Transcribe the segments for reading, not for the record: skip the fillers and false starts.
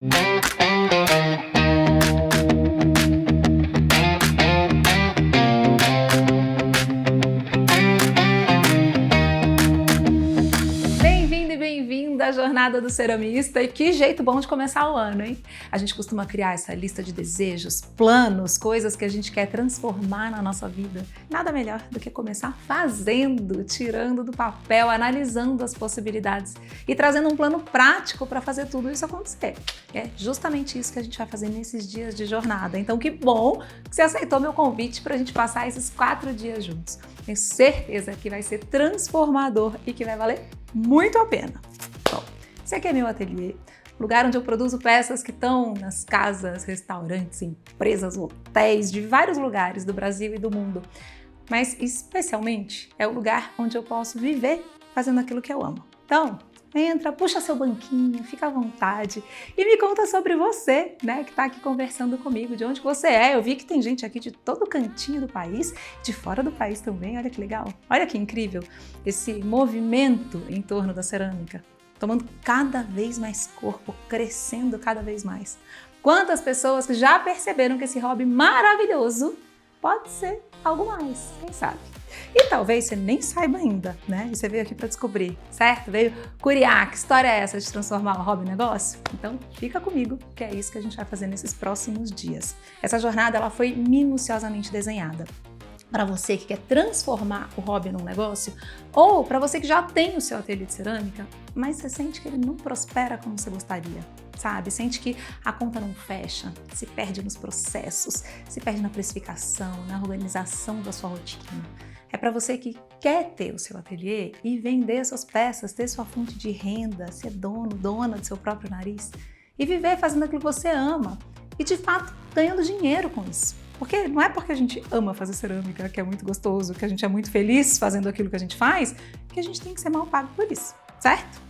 Bem-vindo e bem-vinda à Jornada do Ceramista. E que jeito bom de começar o ano, hein? A gente costuma criar essa lista de desejos, planos, coisas que a gente quer transformar na nossa vida. Nada melhor do que começar fazendo, tirando do papel, analisando as possibilidades e trazendo um plano prático para fazer tudo isso acontecer. É justamente isso que a gente vai fazer nesses dias de jornada. Então, que bom que você aceitou meu convite para a gente passar esses 4 dias juntos. Tenho certeza que vai ser transformador e que vai valer muito a pena. Bom, esse aqui é meu ateliê, lugar onde eu produzo peças que estão nas casas, restaurantes, empresas, hotéis de vários lugares do Brasil e do mundo. Mas especialmente é o lugar onde eu posso viver fazendo aquilo que eu amo. Então, entra, puxa seu banquinho, fica à vontade e me conta sobre você, né, que está aqui conversando comigo, de onde você é. Eu vi que tem gente aqui de todo cantinho do país, de fora do país também, olha que legal. Olha que incrível esse movimento em torno da cerâmica, tomando cada vez mais corpo, crescendo cada vez mais. Quantas pessoas que já perceberam que esse hobby maravilhoso pode ser algo mais, quem sabe? E talvez você nem saiba ainda, né? E você veio aqui para descobrir, certo? Veio curiar, que história é essa de transformar o hobby em negócio? Então fica comigo, que é isso que a gente vai fazer nesses próximos dias. Essa jornada ela foi minuciosamente desenhada para você que quer transformar o hobby num negócio ou para você que já tem o seu ateliê de cerâmica, mas você sente que ele não prospera como você gostaria, sabe? Sente que a conta não fecha, se perde nos processos, se perde na precificação, na organização da sua rotina. É para você que quer ter o seu ateliê e vender suas peças, ter sua fonte de renda, ser dono, dona do seu próprio nariz e viver fazendo aquilo que você ama e, de fato, ganhando dinheiro com isso. Porque não é porque a gente ama fazer cerâmica, que é muito gostoso, que a gente é muito feliz fazendo aquilo que a gente faz, que a gente tem que ser mal pago por isso, certo?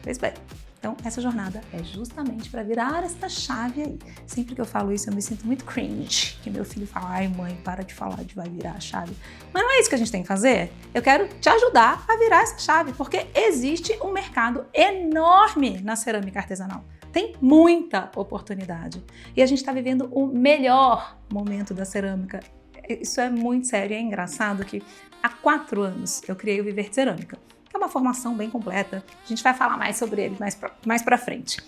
Pois bem. Então, essa jornada é justamente para virar essa chave aí. Sempre que eu falo isso, eu me sinto muito cringe, que meu filho fala, ai mãe, para de falar de vai virar a chave. Mas não é isso que a gente tem que fazer? Eu quero te ajudar a virar essa chave, porque existe um mercado enorme na cerâmica artesanal. Tem muita oportunidade. E a gente está vivendo o melhor momento da cerâmica. Isso é muito sério e é engraçado que há 4 anos eu criei o Viver de Cerâmica. É uma formação bem completa, a gente vai falar mais sobre ele mais pra frente.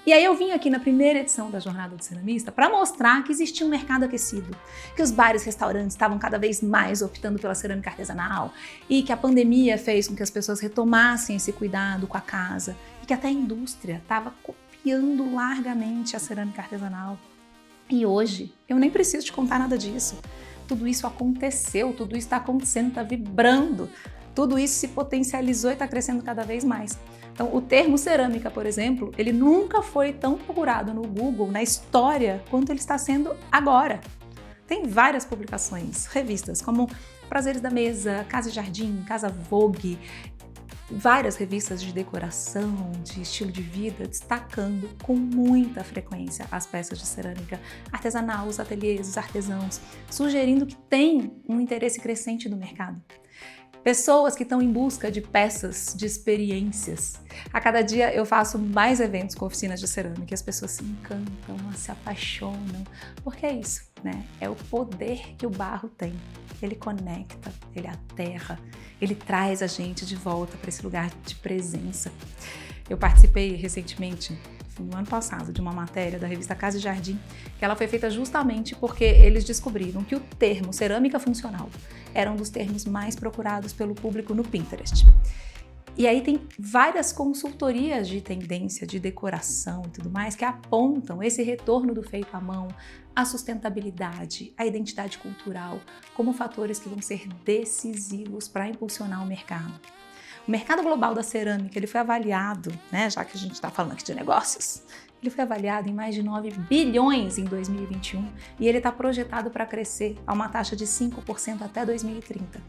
E aí eu vim aqui na primeira edição da Jornada do Ceramista para mostrar que existia um mercado aquecido, que os bares e restaurantes estavam cada vez mais optando pela cerâmica artesanal e que a pandemia fez com que as pessoas retomassem esse cuidado com a casa e que até a indústria estava copiando largamente a cerâmica artesanal. E hoje eu nem preciso te contar nada disso. Tudo isso aconteceu, tudo isso está acontecendo, está vibrando. Tudo isso se potencializou e está crescendo cada vez mais. Então, o termo cerâmica, por exemplo, ele nunca foi tão procurado no Google, na história, quanto ele está sendo agora. Tem várias publicações, revistas, como Prazeres da Mesa, Casa e Jardim, Casa Vogue, várias revistas de decoração, de estilo de vida, destacando com muita frequência as peças de cerâmica artesanal, os ateliês, os artesãos, sugerindo que tem um interesse crescente no mercado. Pessoas que estão em busca de peças, de experiências. A cada dia eu faço mais eventos com oficinas de cerâmica e as pessoas se encantam, se apaixonam. Porque é isso, né? É o poder que o barro tem. Ele conecta, ele aterra, ele traz a gente de volta para esse lugar de presença. Eu participei recentemente, no ano passado, de uma matéria da revista Casa e Jardim, que ela foi feita justamente porque eles descobriram que o termo cerâmica funcional era um dos termos mais procurados pelo público no Pinterest. E aí tem várias consultorias de tendência, de decoração e tudo mais que apontam esse retorno do feito à mão, a sustentabilidade, a identidade cultural, como fatores que vão ser decisivos para impulsionar o mercado. O mercado global da cerâmica ele foi avaliado, né, já que a gente está falando aqui de negócios, ele foi avaliado em mais de 9 bilhões em 2021 e ele está projetado para crescer a uma taxa de 5% até 2030.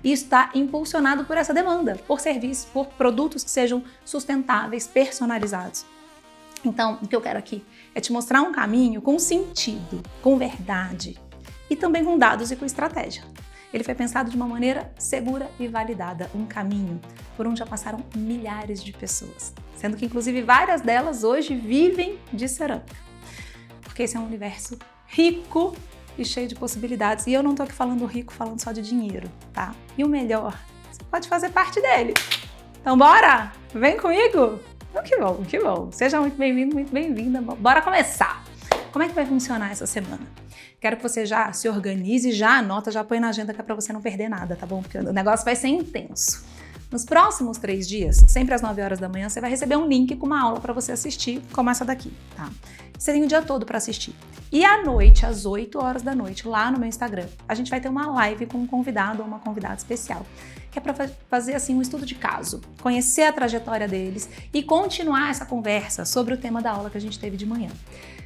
Isso está impulsionado por essa demanda, por serviços, por produtos que sejam sustentáveis, personalizados. Então, o que eu quero aqui é te mostrar um caminho com sentido, com verdade e também com dados e com estratégia. ele foi pensado de uma maneira segura e validada, um caminho por onde já passaram milhares de pessoas, sendo que inclusive várias delas hoje vivem de cerâmica. Porque esse é um universo rico e cheio de possibilidades. E eu não tô aqui falando rico, falando só de dinheiro, tá? E o melhor, você pode fazer parte dele. Então bora? Vem comigo? Que bom, que bom. Seja muito bem-vindo, muito bem-vinda. Bora começar. Como é que vai funcionar essa semana? Quero que você já se organize, já anota, já põe na agenda que é pra você não perder nada, tá bom? Porque o negócio vai ser intenso. Nos próximos 3 dias, sempre às 9 horas da manhã, você vai receber um link com uma aula para você assistir, como essa daqui, tá? Você tem o dia todo para assistir. E à noite, às 8 horas da noite, lá no meu Instagram, a gente vai ter uma live com um convidado ou uma convidada especial, que é para fazer assim um estudo de caso, conhecer a trajetória deles e continuar essa conversa sobre o tema da aula que a gente teve de manhã.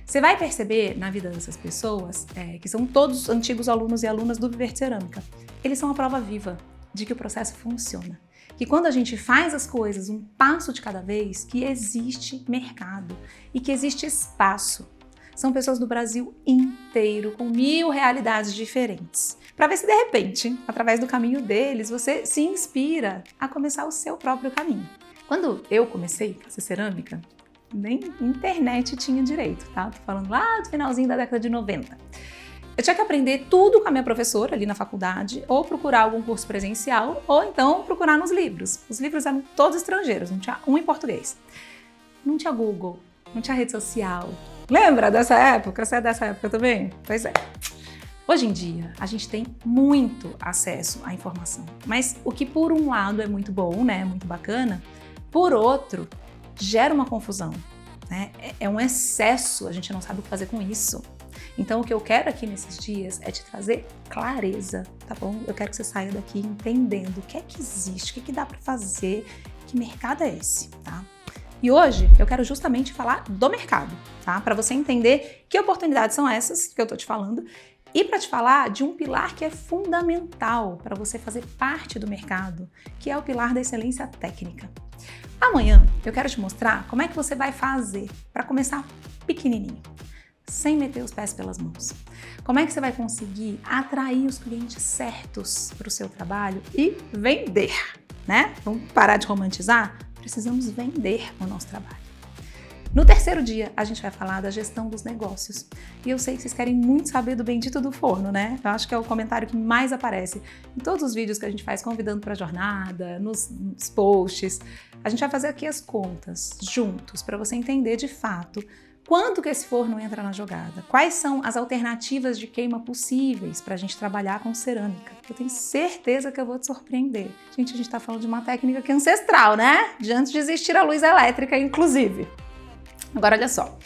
Você vai perceber na vida dessas pessoas, que são todos antigos alunos e alunas do Viver de Cerâmica, eles são a prova viva de que o processo funciona. Que quando a gente faz as coisas um passo de cada vez, que existe mercado e que existe espaço. São pessoas do Brasil inteiro, com 1000 realidades diferentes. Para ver se de repente, através do caminho deles, você se inspira a começar o seu próprio caminho. Quando eu comecei a fazer cerâmica, nem internet tinha direito, tá? Tô falando lá do finalzinho da década de 90. Eu tinha que aprender tudo com a minha professora ali na faculdade, ou procurar algum curso presencial, ou então procurar nos livros. Os livros eram todos estrangeiros, não tinha um em português. Não tinha Google, não tinha rede social. Lembra dessa época? Você é dessa época também? Pois é. Hoje em dia, a gente tem muito acesso à informação, mas o que por um lado é muito bom, né, muito bacana, por outro, gera uma confusão, né? É um excesso, a gente não sabe o que fazer com isso. Então, o que eu quero aqui nesses dias é te trazer clareza, tá bom? Eu quero que você saia daqui entendendo o que é que existe, o que é que dá para fazer, que mercado é esse, tá? E hoje eu quero justamente falar do mercado, tá? Para você entender que oportunidades são essas que eu tô te falando e para te falar de um pilar que é fundamental para você fazer parte do mercado, que é o pilar da excelência técnica. Amanhã eu quero te mostrar como é que você vai fazer para começar pequenininho, sem meter os pés pelas mãos. Como é que você vai conseguir atrair os clientes certos para o seu trabalho e vender, né? Vamos parar de romantizar? Precisamos vender o nosso trabalho. No terceiro dia, a gente vai falar da gestão dos negócios. E eu sei que vocês querem muito saber do bendito do forno, né? Eu acho que é o comentário que mais aparece em todos os vídeos que a gente faz convidando para a jornada, nos posts. A gente vai fazer aqui as contas juntos para você entender de fato quanto que esse forno entra na jogada? Quais são as alternativas de queima possíveis para a gente trabalhar com cerâmica? Eu tenho certeza que eu vou te surpreender. Gente, a gente está falando de uma técnica que é ancestral, né? De antes de existir a luz elétrica, inclusive. Agora, olha só.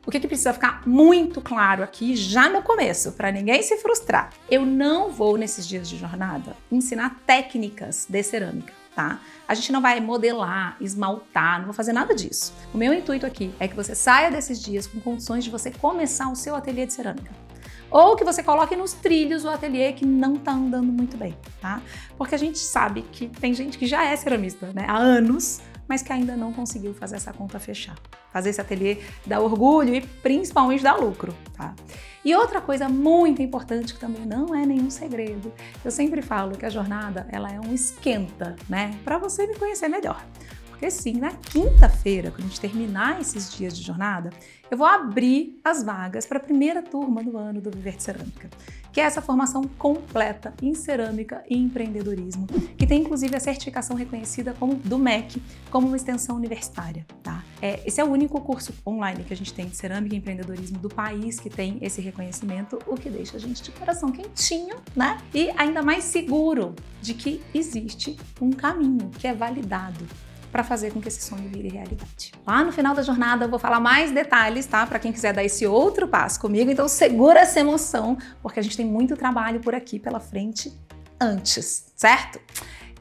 O que precisa ficar muito claro aqui já no começo, para ninguém se frustrar. Eu não vou, nesses dias de jornada, ensinar técnicas de cerâmica, tá? A gente não vai modelar, esmaltar, não vou fazer nada disso. O meu intuito aqui é que você saia desses dias com condições de você começar o seu ateliê de cerâmica. Ou que você coloque nos trilhos o ateliê que não tá andando muito bem, tá? Porque a gente sabe que tem gente que já é ceramista, né? Há anos, mas que ainda não conseguiu fazer essa conta fechar. Fazer esse ateliê dá orgulho e principalmente dá lucro, tá? E outra coisa muito importante que também não é nenhum segredo, eu sempre falo que a jornada ela é um esquenta, né? Para você me conhecer melhor. Porque sim, na quinta-feira, quando a gente terminar esses dias de jornada, eu vou abrir as vagas para a primeira turma do ano do Viver de Cerâmica, que é essa formação completa em cerâmica e empreendedorismo, que tem inclusive a certificação reconhecida como do MEC, como uma extensão universitária, tá? Esse é o único curso online que a gente tem de cerâmica e empreendedorismo do país que tem esse reconhecimento, o que deixa a gente de coração quentinho, né? E ainda mais seguro de que existe um caminho que é validado para fazer com que esse sonho vire realidade. Lá no final da jornada eu vou falar mais detalhes, tá? Para quem quiser dar esse outro passo comigo, então segura essa emoção, porque a gente tem muito trabalho por aqui pela frente antes, certo?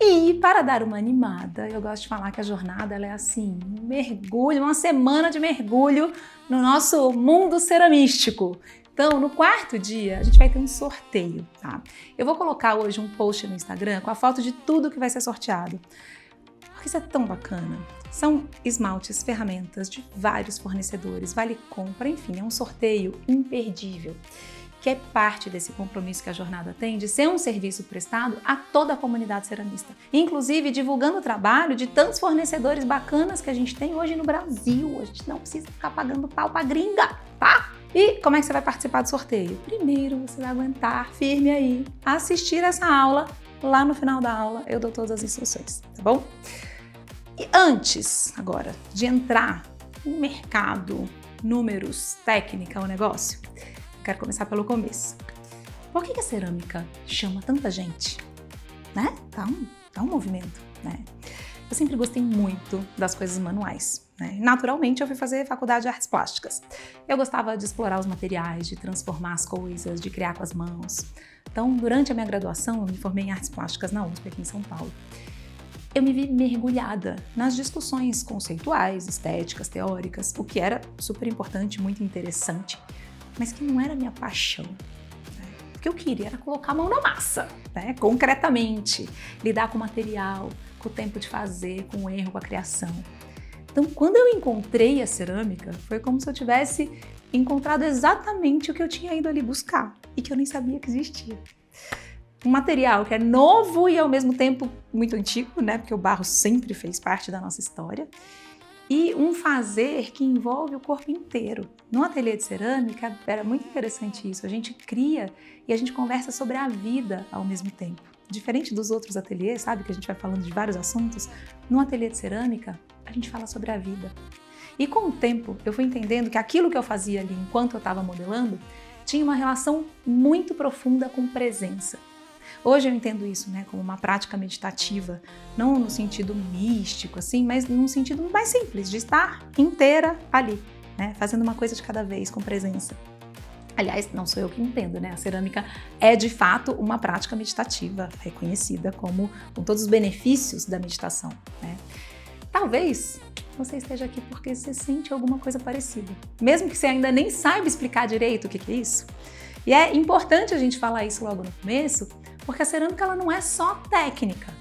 E para dar uma animada, eu gosto de falar que a jornada ela é assim, um mergulho, uma semana de mergulho no nosso mundo ceramístico. Então, no quarto dia, a gente vai ter um sorteio, tá? Eu vou colocar hoje um post no Instagram com a foto de tudo que vai ser sorteado. Porque isso é tão bacana. São esmaltes, ferramentas de vários fornecedores, vale compra, enfim, é um sorteio imperdível. que é parte desse compromisso que a jornada tem de ser um serviço prestado a toda a comunidade ceramista, inclusive divulgando o trabalho de tantos fornecedores bacanas que a gente tem hoje no Brasil. A gente não precisa ficar pagando pau pra gringa, tá? E como é que você vai participar do sorteio? Primeiro, você vai aguentar firme aí, assistir essa aula. Lá no final da aula eu dou todas as instruções, tá bom? E antes, agora, de entrar no mercado, números, técnica, o negócio, quero começar pelo começo. Por que a cerâmica chama tanta gente? Né? Tá um movimento, né? Eu sempre gostei muito das coisas manuais, né? Naturalmente, eu fui fazer faculdade de artes plásticas. Eu gostava de explorar os materiais, de transformar as coisas, de criar com as mãos. Então, durante a minha graduação, eu me formei em artes plásticas na USP, aqui em São Paulo. Eu me vi mergulhada nas discussões conceituais, estéticas, teóricas, o que era super importante, muito interessante, mas que não era minha paixão. O que eu queria era colocar a mão na massa, né? Concretamente, lidar com o material, com o tempo de fazer, com o erro, com a criação. Então, quando eu encontrei a cerâmica, foi como se eu tivesse encontrado exatamente o que eu tinha ido ali buscar e que eu nem sabia que existia. Um material que é novo e ao mesmo tempo muito antigo, né? Porque o barro sempre fez parte da nossa história. E um fazer que envolve o corpo inteiro. No ateliê de cerâmica era muito interessante isso. A gente cria e a gente conversa sobre a vida ao mesmo tempo. Diferente dos outros ateliês, sabe? Que a gente vai falando de vários assuntos. No ateliê de cerâmica, a gente fala sobre a vida. E com o tempo, eu fui entendendo que aquilo que eu fazia ali enquanto eu estava modelando tinha uma relação muito profunda com presença. Hoje eu entendo isso, né, como uma prática meditativa, não no sentido místico, assim, mas num sentido mais simples, de estar inteira ali, né, fazendo uma coisa de cada vez, com presença. Aliás, não sou eu que entendo, né? A cerâmica é, de fato, uma prática meditativa, reconhecida como com todos os benefícios da meditação, né? Talvez você esteja aqui porque você sente alguma coisa parecida, mesmo que você ainda nem saiba explicar direito o que é isso. E é importante a gente falar isso logo no começo, porque a cerâmica ela não é só técnica,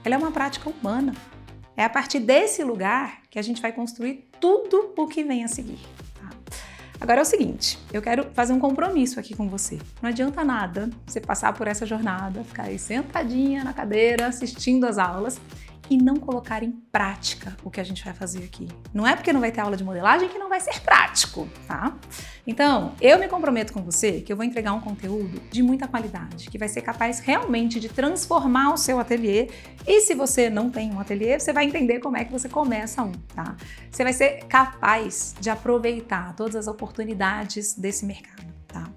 ela é uma prática humana. É a partir desse lugar que a gente vai construir tudo o que vem a seguir. Tá? Agora é o seguinte, eu quero fazer um compromisso aqui com você. Não adianta nada você passar por essa jornada, ficar aí sentadinha na cadeira, assistindo as aulas e não colocar em prática o que a gente vai fazer aqui. Não é porque não vai ter aula de modelagem que não vai ser prático, tá? Então, eu me comprometo com você que eu vou entregar um conteúdo de muita qualidade, que vai ser capaz realmente de transformar o seu ateliê. E se você não tem um ateliê, você vai entender como é que você começa um, tá? Você vai ser capaz de aproveitar todas as oportunidades desse mercado, tá?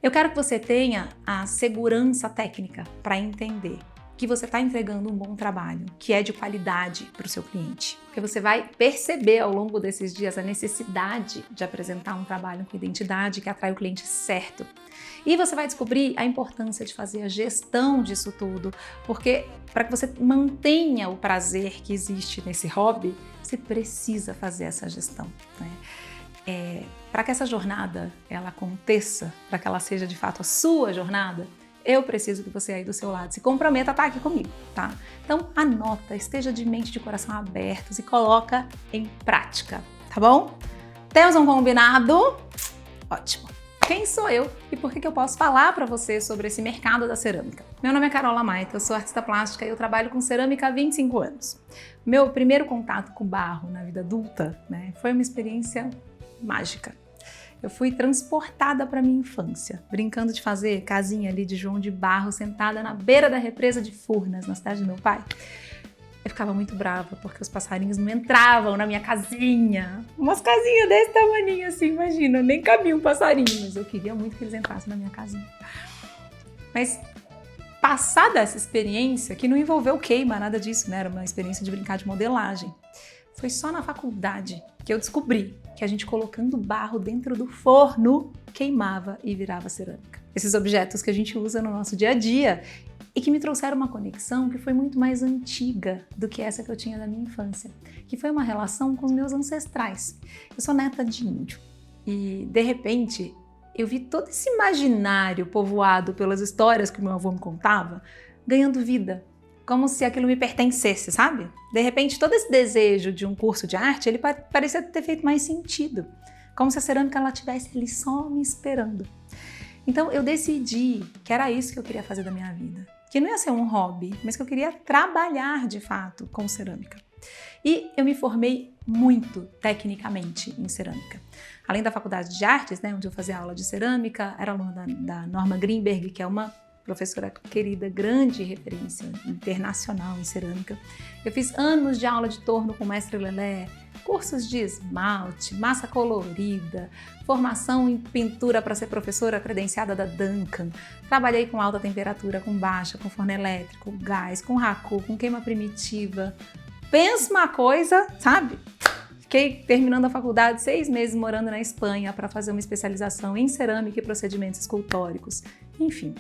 Eu quero que você tenha a segurança técnica para entender que você está entregando um bom trabalho, que é de qualidade para o seu cliente. Porque você vai perceber ao longo desses dias a necessidade de apresentar um trabalho com identidade que atrai o cliente certo. E você vai descobrir a importância de fazer a gestão disso tudo, porque para que você mantenha o prazer que existe nesse hobby, você precisa fazer essa gestão, né? Para que essa jornada ela aconteça, para que ela seja de fato a sua jornada, eu preciso que você aí do seu lado se comprometa a estar aqui comigo, tá? Então anota, esteja de mente e de coração abertos e coloca em prática, tá bom? Temos um combinado? Ótimo! Quem sou eu e por que eu posso falar para você sobre esse mercado da cerâmica? Meu nome é Carola Maita, eu sou artista plástica e eu trabalho com cerâmica há 25 anos. Meu primeiro contato com barro na vida adulta, né, foi uma experiência mágica. Eu fui transportada para minha infância, brincando de fazer casinha ali de João de Barro, sentada na beira da represa de Furnas, na cidade do meu pai. Eu ficava muito brava porque os passarinhos não entravam na minha casinha. Umas casinhas desse tamaninho assim, imagina, nem cabia um passarinho, mas eu queria muito que eles entrassem na minha casinha. Mas passada essa experiência, que não envolveu queima, nada disso, né? Era uma experiência de brincar de modelagem. Foi só na faculdade que eu descobri que a gente colocando barro dentro do forno queimava e virava cerâmica. Esses objetos que a gente usa no nosso dia a dia e que me trouxeram uma conexão que foi muito mais antiga do que essa que eu tinha da minha infância, que foi uma relação com os meus ancestrais. Eu sou neta de índio e, de repente, eu vi todo esse imaginário povoado pelas histórias que meu avô me contava ganhando vida, como se aquilo me pertencesse, sabe? De repente, todo esse desejo de um curso de arte, ele parecia ter feito mais sentido. Como se a cerâmica ela estivesse ali só me esperando. Então eu decidi que era isso que eu queria fazer da minha vida. Que não ia ser um hobby, mas que eu queria trabalhar de fato com cerâmica. E eu me formei muito tecnicamente em cerâmica. Além da faculdade de artes, né, onde eu fazia aula de cerâmica, era aluna da Norma Greenberg, que é uma professora querida, grande referência internacional em cerâmica. Eu fiz anos de aula de torno com o mestre Lelé, cursos de esmalte, massa colorida, formação em pintura para ser professora credenciada da Duncan. Trabalhei com alta temperatura, com baixa, com forno elétrico, gás, com raku, com queima primitiva. Pensa uma coisa, sabe? Fiquei terminando a faculdade 6 meses morando na Espanha para fazer uma especialização em cerâmica e procedimentos escultóricos. Enfim,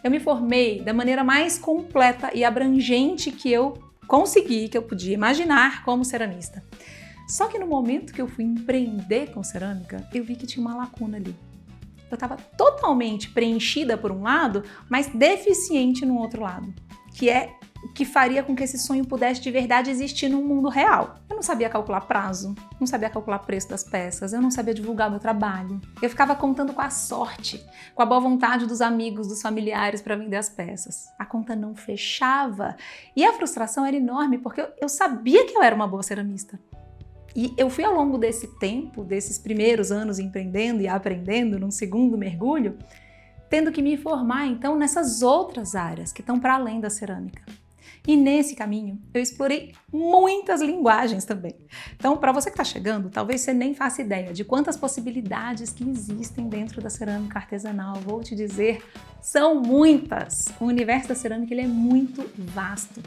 eu me formei da maneira mais completa e abrangente que eu consegui, que eu podia imaginar como ceramista. Só que no momento que eu fui empreender com cerâmica, eu vi que tinha uma lacuna ali. Eu estava totalmente preenchida por um lado, mas deficiente no outro lado, que é o que faria com que esse sonho pudesse de verdade existir no mundo real. Eu não sabia calcular prazo, não sabia calcular preço das peças, eu não sabia divulgar meu trabalho. Eu ficava contando com a sorte, com a boa vontade dos amigos, dos familiares para vender as peças. A conta não fechava e a frustração era enorme porque eu sabia que eu era uma boa ceramista. E eu fui ao longo desse tempo, desses primeiros anos empreendendo e aprendendo num segundo mergulho, tendo que me formar então nessas outras áreas que estão para além da cerâmica. E nesse caminho eu explorei muitas linguagens também. Então, para você que está chegando, talvez você nem faça ideia de quantas possibilidades que existem dentro da cerâmica artesanal. Vou te dizer, são muitas. O universo da cerâmica ele é muito vasto.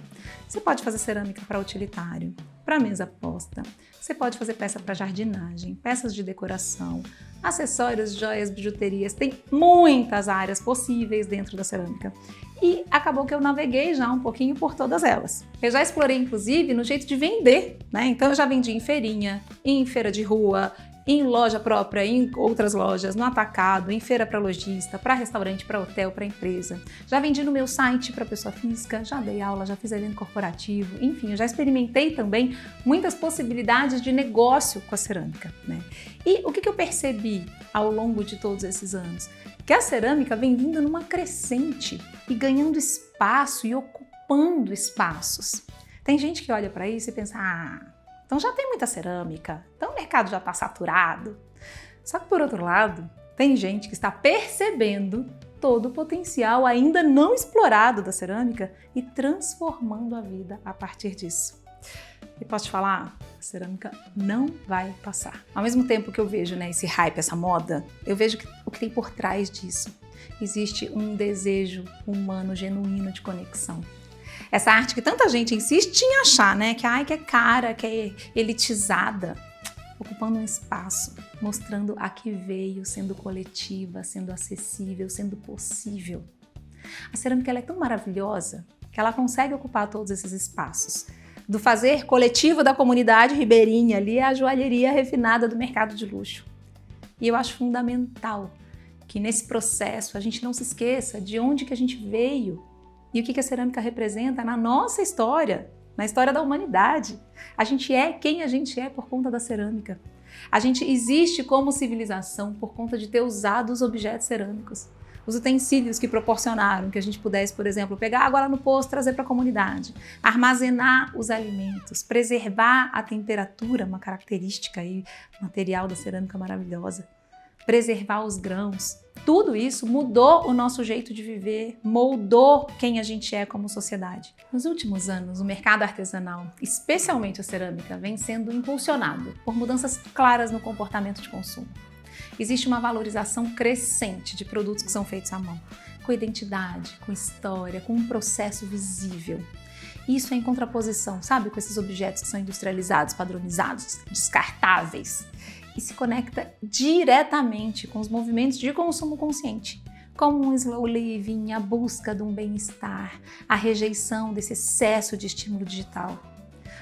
Você pode fazer cerâmica para utilitário, para mesa posta. Você pode fazer peça para jardinagem, peças de decoração, acessórios, joias, bijuterias. Tem muitas áreas possíveis dentro da cerâmica. E acabou que eu naveguei já um pouquinho por todas elas. Eu já explorei, inclusive, no jeito de vender, né? Então eu já vendi em feirinha, em feira de rua, em loja própria, em outras lojas, no atacado, em feira para lojista, para restaurante, para hotel, para empresa. Já vendi no meu site para pessoa física, já dei aula, já fiz evento corporativo, enfim, eu já experimentei também muitas possibilidades de negócio com a cerâmica, né? E o que eu percebi ao longo de todos esses anos? Que a cerâmica vem vindo numa crescente e ganhando espaço e ocupando espaços. Tem gente que olha para isso e pensa, então já tem muita cerâmica, então o mercado já está saturado. Só que por outro lado, tem gente que está percebendo todo o potencial ainda não explorado da cerâmica e transformando a vida a partir disso. E posso te falar, a cerâmica não vai passar. Ao mesmo tempo que eu vejo, né, esse hype, essa moda, eu vejo o que tem por trás disso. Existe um desejo humano genuíno de conexão. Essa arte que tanta gente insiste em achar, né, que é cara, que é elitizada, ocupando um espaço, mostrando a que veio, sendo coletiva, sendo acessível, sendo possível. A cerâmica ela é tão maravilhosa que ela consegue ocupar todos esses espaços. Do fazer coletivo da comunidade ribeirinha ali é a joalheria refinada do mercado de luxo. E eu acho fundamental que nesse processo a gente não se esqueça de onde que a gente veio e o que a cerâmica representa na nossa história, na história da humanidade. A gente é quem a gente é por conta da cerâmica. A gente existe como civilização por conta de ter usado os objetos cerâmicos. Os utensílios que proporcionaram que a gente pudesse, por exemplo, pegar água lá no poço, trazer para a comunidade, armazenar os alimentos, preservar a temperatura, uma característica aí, material da cerâmica maravilhosa, preservar os grãos. Tudo isso mudou o nosso jeito de viver, moldou quem a gente é como sociedade. Nos últimos anos, o mercado artesanal, especialmente a cerâmica, vem sendo impulsionado por mudanças claras no comportamento de consumo. Existe uma valorização crescente de produtos que são feitos à mão, com identidade, com história, com um processo visível. Isso é em contraposição, sabe, com esses objetos que são industrializados, padronizados, descartáveis, e se conecta diretamente com os movimentos de consumo consciente, como um slow living, a busca de um bem-estar, a rejeição desse excesso de estímulo digital.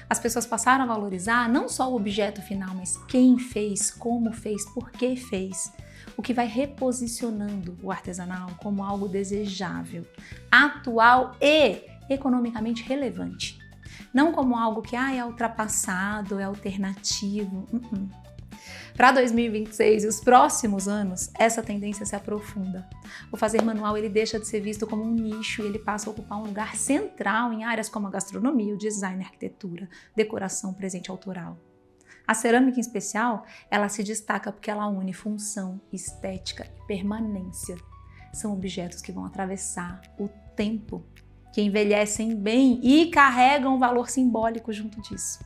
As pessoas passaram a valorizar não só o objeto final, mas quem fez, como fez, por que fez, o que vai reposicionando o artesanal como algo desejável, atual e economicamente relevante. Não como algo que é ultrapassado, é alternativo. Para 2026 e os próximos anos, essa tendência se aprofunda. O fazer manual ele deixa de ser visto como um nicho e ele passa a ocupar um lugar central em áreas como a gastronomia, o design, a arquitetura, decoração, presente autoral. A cerâmica, em especial, ela se destaca porque ela une função, estética e permanência. São objetos que vão atravessar o tempo, que envelhecem bem e carregam um valor simbólico junto disso.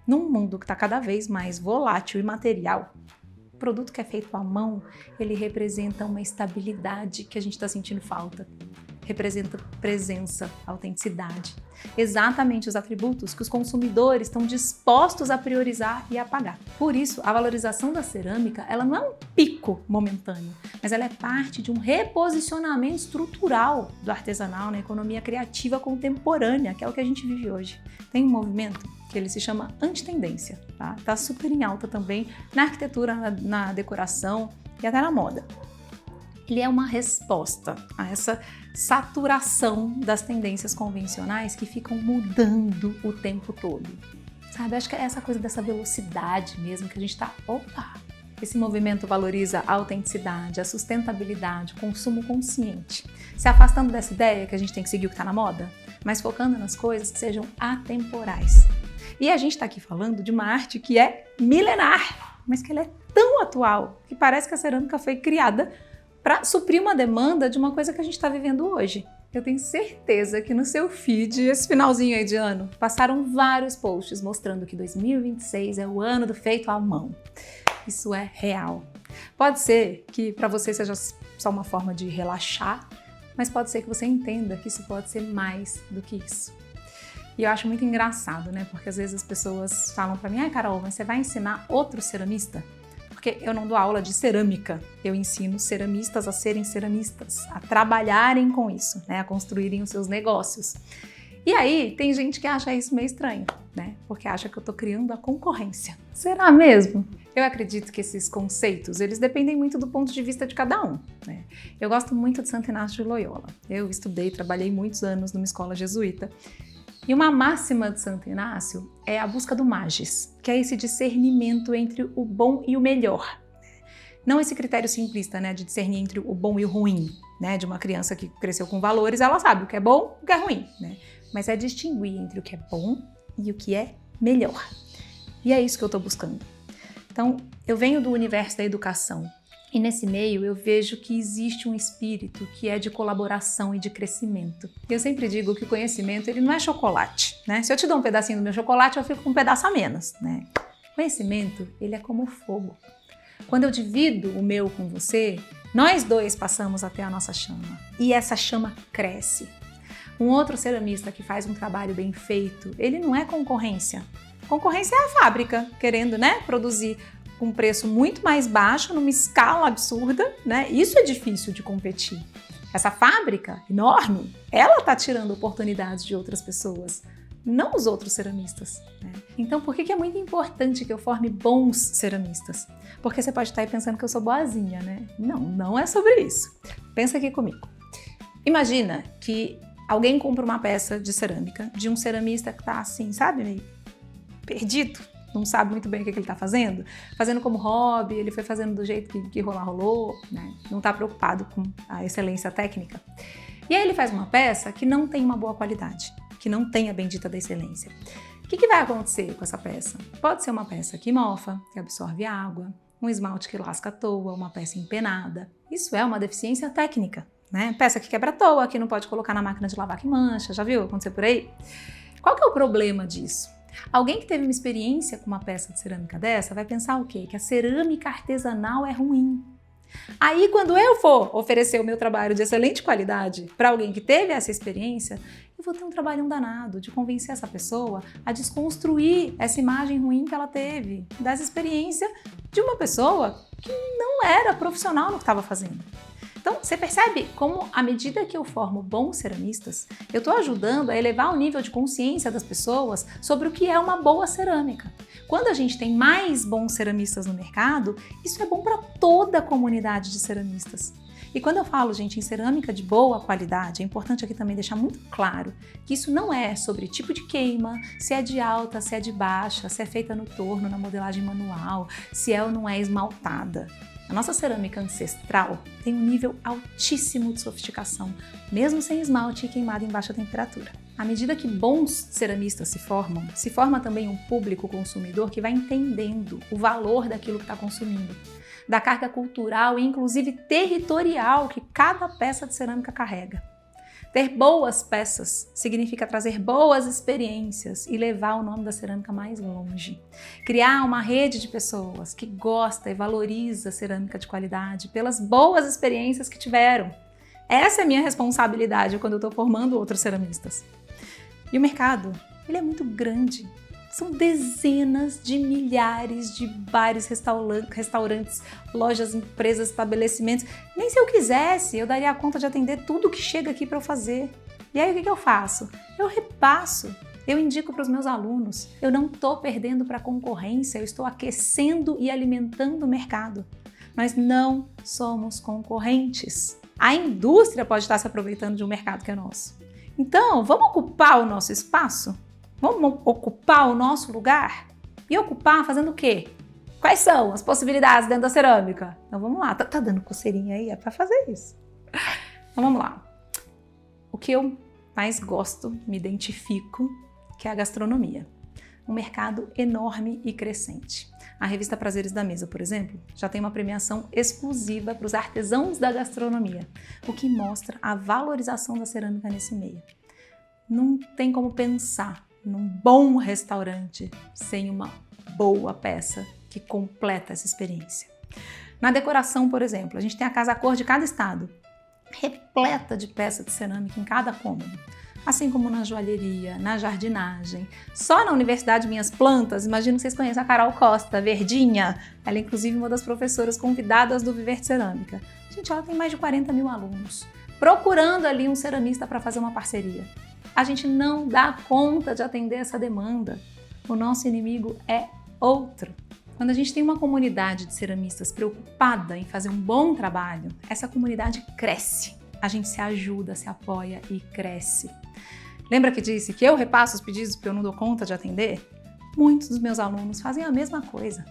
Num mundo que está cada vez mais volátil e material, o produto que é feito à mão, ele representa uma estabilidade que a gente está sentindo falta. Representa presença, autenticidade. Exatamente os atributos que os consumidores estão dispostos a priorizar e a pagar. Por isso, a valorização da cerâmica, ela não é um pico momentâneo, mas ela é parte de um reposicionamento estrutural do artesanal na economia criativa contemporânea, que é o que a gente vive hoje. Tem um movimento que ele se chama antitendência, tá? Tá super em alta também na arquitetura, na decoração e até na moda. Ele é uma resposta a essa saturação das tendências convencionais que ficam mudando o tempo todo. Sabe, acho que é essa coisa dessa velocidade mesmo que a gente tá, esse movimento valoriza a autenticidade, a sustentabilidade, o consumo consciente, se afastando dessa ideia que a gente tem que seguir o que tá na moda, mas focando nas coisas que sejam atemporais. E a gente está aqui falando de uma arte que é milenar, mas que ela é tão atual que parece que a cerâmica foi criada para suprir uma demanda de uma coisa que a gente está vivendo hoje. Eu tenho certeza que no seu feed, esse finalzinho aí de ano, passaram vários posts mostrando que 2026 é o ano do feito à mão. Isso é real. Pode ser que para você seja só uma forma de relaxar, mas pode ser que você entenda que isso pode ser mais do que isso. E eu acho muito engraçado, né? Porque às vezes as pessoas falam para mim, Carol, mas você vai ensinar outro ceramista? Porque eu não dou aula de cerâmica, eu ensino ceramistas a serem ceramistas, a trabalharem com isso, né? A construírem os seus negócios. E aí, tem gente que acha isso meio estranho, né? Porque acha que eu tô criando a concorrência. Será mesmo? Eu acredito que esses conceitos, eles dependem muito do ponto de vista de cada um, né? Eu gosto muito de Santo Inácio de Loyola. Eu estudei, trabalhei muitos anos numa escola jesuíta. E uma máxima de Santo Inácio é a busca do magis, que é esse discernimento entre o bom e o melhor. Não esse critério simplista, né, de discernir entre o bom e o ruim, né, de uma criança que cresceu com valores, ela sabe o que é bom e o que é ruim, né? Mas é distinguir entre o que é bom e o que é melhor. E é isso que eu estou buscando. Então, eu venho do universo da educação. E nesse meio eu vejo que existe um espírito que é de colaboração e de crescimento. Eu sempre digo que o conhecimento ele não é chocolate, né? Se eu te dou um pedacinho do meu chocolate, eu fico com um pedaço a menos, né? Conhecimento, ele é como fogo. Quando eu divido o meu com você, nós dois passamos até a nossa chama. E essa chama cresce. Um outro ceramista que faz um trabalho bem feito, ele não é concorrência. Concorrência é a fábrica querendo, né, produzir com um preço muito mais baixo, numa escala absurda, né? Isso é difícil de competir. Essa fábrica enorme, ela está tirando oportunidades de outras pessoas, não os outros ceramistas, né? Então, por que é muito importante que eu forme bons ceramistas? Porque você pode estar aí pensando que eu sou boazinha, né? Não, não é sobre isso. Pensa aqui comigo. Imagina que alguém compra uma peça de cerâmica de um ceramista que está assim, sabe, meio perdido, não sabe muito bem o que ele está fazendo como hobby, ele foi fazendo do jeito que rolar rolou, né? Não está preocupado com a excelência técnica. E aí ele faz uma peça que não tem uma boa qualidade, que não tem a bendita da excelência. O que vai acontecer com essa peça? Pode ser uma peça que mofa, que absorve água, um esmalte que lasca à toa, uma peça empenada. Isso é uma deficiência técnica, né? Peça que quebra à toa, que não pode colocar na máquina de lavar que mancha, já viu acontecer por aí? Qual que é o problema disso? Alguém que teve uma experiência com uma peça de cerâmica dessa vai pensar o quê? Que a cerâmica artesanal é ruim. Aí, quando eu for oferecer o meu trabalho de excelente qualidade para alguém que teve essa experiência, eu vou ter um trabalhão danado de convencer essa pessoa a desconstruir essa imagem ruim que ela teve, dessa experiência de uma pessoa que não era profissional no que estava fazendo. Então, você percebe como, à medida que eu formo bons ceramistas, eu estou ajudando a elevar o nível de consciência das pessoas sobre o que é uma boa cerâmica. Quando a gente tem mais bons ceramistas no mercado, isso é bom para toda a comunidade de ceramistas. E quando eu falo, gente, em cerâmica de boa qualidade, é importante aqui também deixar muito claro que isso não é sobre tipo de queima, se é de alta, se é de baixa, se é feita no torno, na modelagem manual, se é ou não é esmaltada. A nossa cerâmica ancestral tem um nível altíssimo de sofisticação, mesmo sem esmalte e queimada em baixa temperatura. À medida que bons ceramistas se forma também um público consumidor que vai entendendo o valor daquilo que está consumindo, da carga cultural e inclusive territorial que cada peça de cerâmica carrega. Ter boas peças significa trazer boas experiências e levar o nome da cerâmica mais longe. Criar uma rede de pessoas que gosta e valoriza a cerâmica de qualidade pelas boas experiências que tiveram. Essa é a minha responsabilidade quando eu estou formando outros ceramistas. E o mercado, ele é muito grande. São dezenas de milhares de bares, restaurantes, lojas, empresas, estabelecimentos. Nem se eu quisesse, eu daria conta de atender tudo que chega aqui para eu fazer. E aí o que eu faço? Eu repasso, eu indico para os meus alunos. Eu não estou perdendo para a concorrência, eu estou aquecendo e alimentando o mercado. Nós não somos concorrentes. A indústria pode estar se aproveitando de um mercado que é nosso. Então, vamos ocupar o nosso espaço? Vamos ocupar o nosso lugar? E ocupar fazendo o quê? Quais são as possibilidades dentro da cerâmica? Então vamos lá, tá dando coceirinha aí? É para fazer isso. Então vamos lá. O que eu mais gosto, me identifico, que é a gastronomia. Um mercado enorme e crescente. A revista Prazeres da Mesa, por exemplo, já tem uma premiação exclusiva para os artesãos da gastronomia, o que mostra a valorização da cerâmica nesse meio. Não tem como pensar num bom restaurante sem uma boa peça que completa essa experiência. Na decoração, por exemplo, a gente tem a Casa Cor de cada estado, repleta de peças de cerâmica em cada cômodo. Assim como na joalheria, na jardinagem. Só na Universidade Minhas Plantas, imagino que vocês conheçam a Carol Costa, Verdinha. Ela é inclusive uma das professoras convidadas do Viver de Cerâmica. Gente, ela tem mais de 40 mil alunos, procurando ali um ceramista para fazer uma parceria. A gente não dá conta de atender essa demanda. O nosso inimigo é outro. Quando a gente tem uma comunidade de ceramistas preocupada em fazer um bom trabalho, essa comunidade cresce. A gente se ajuda, se apoia e cresce. Lembra que disse que eu repasso os pedidos porque eu não dou conta de atender? Muitos dos meus alunos fazem a mesma coisa.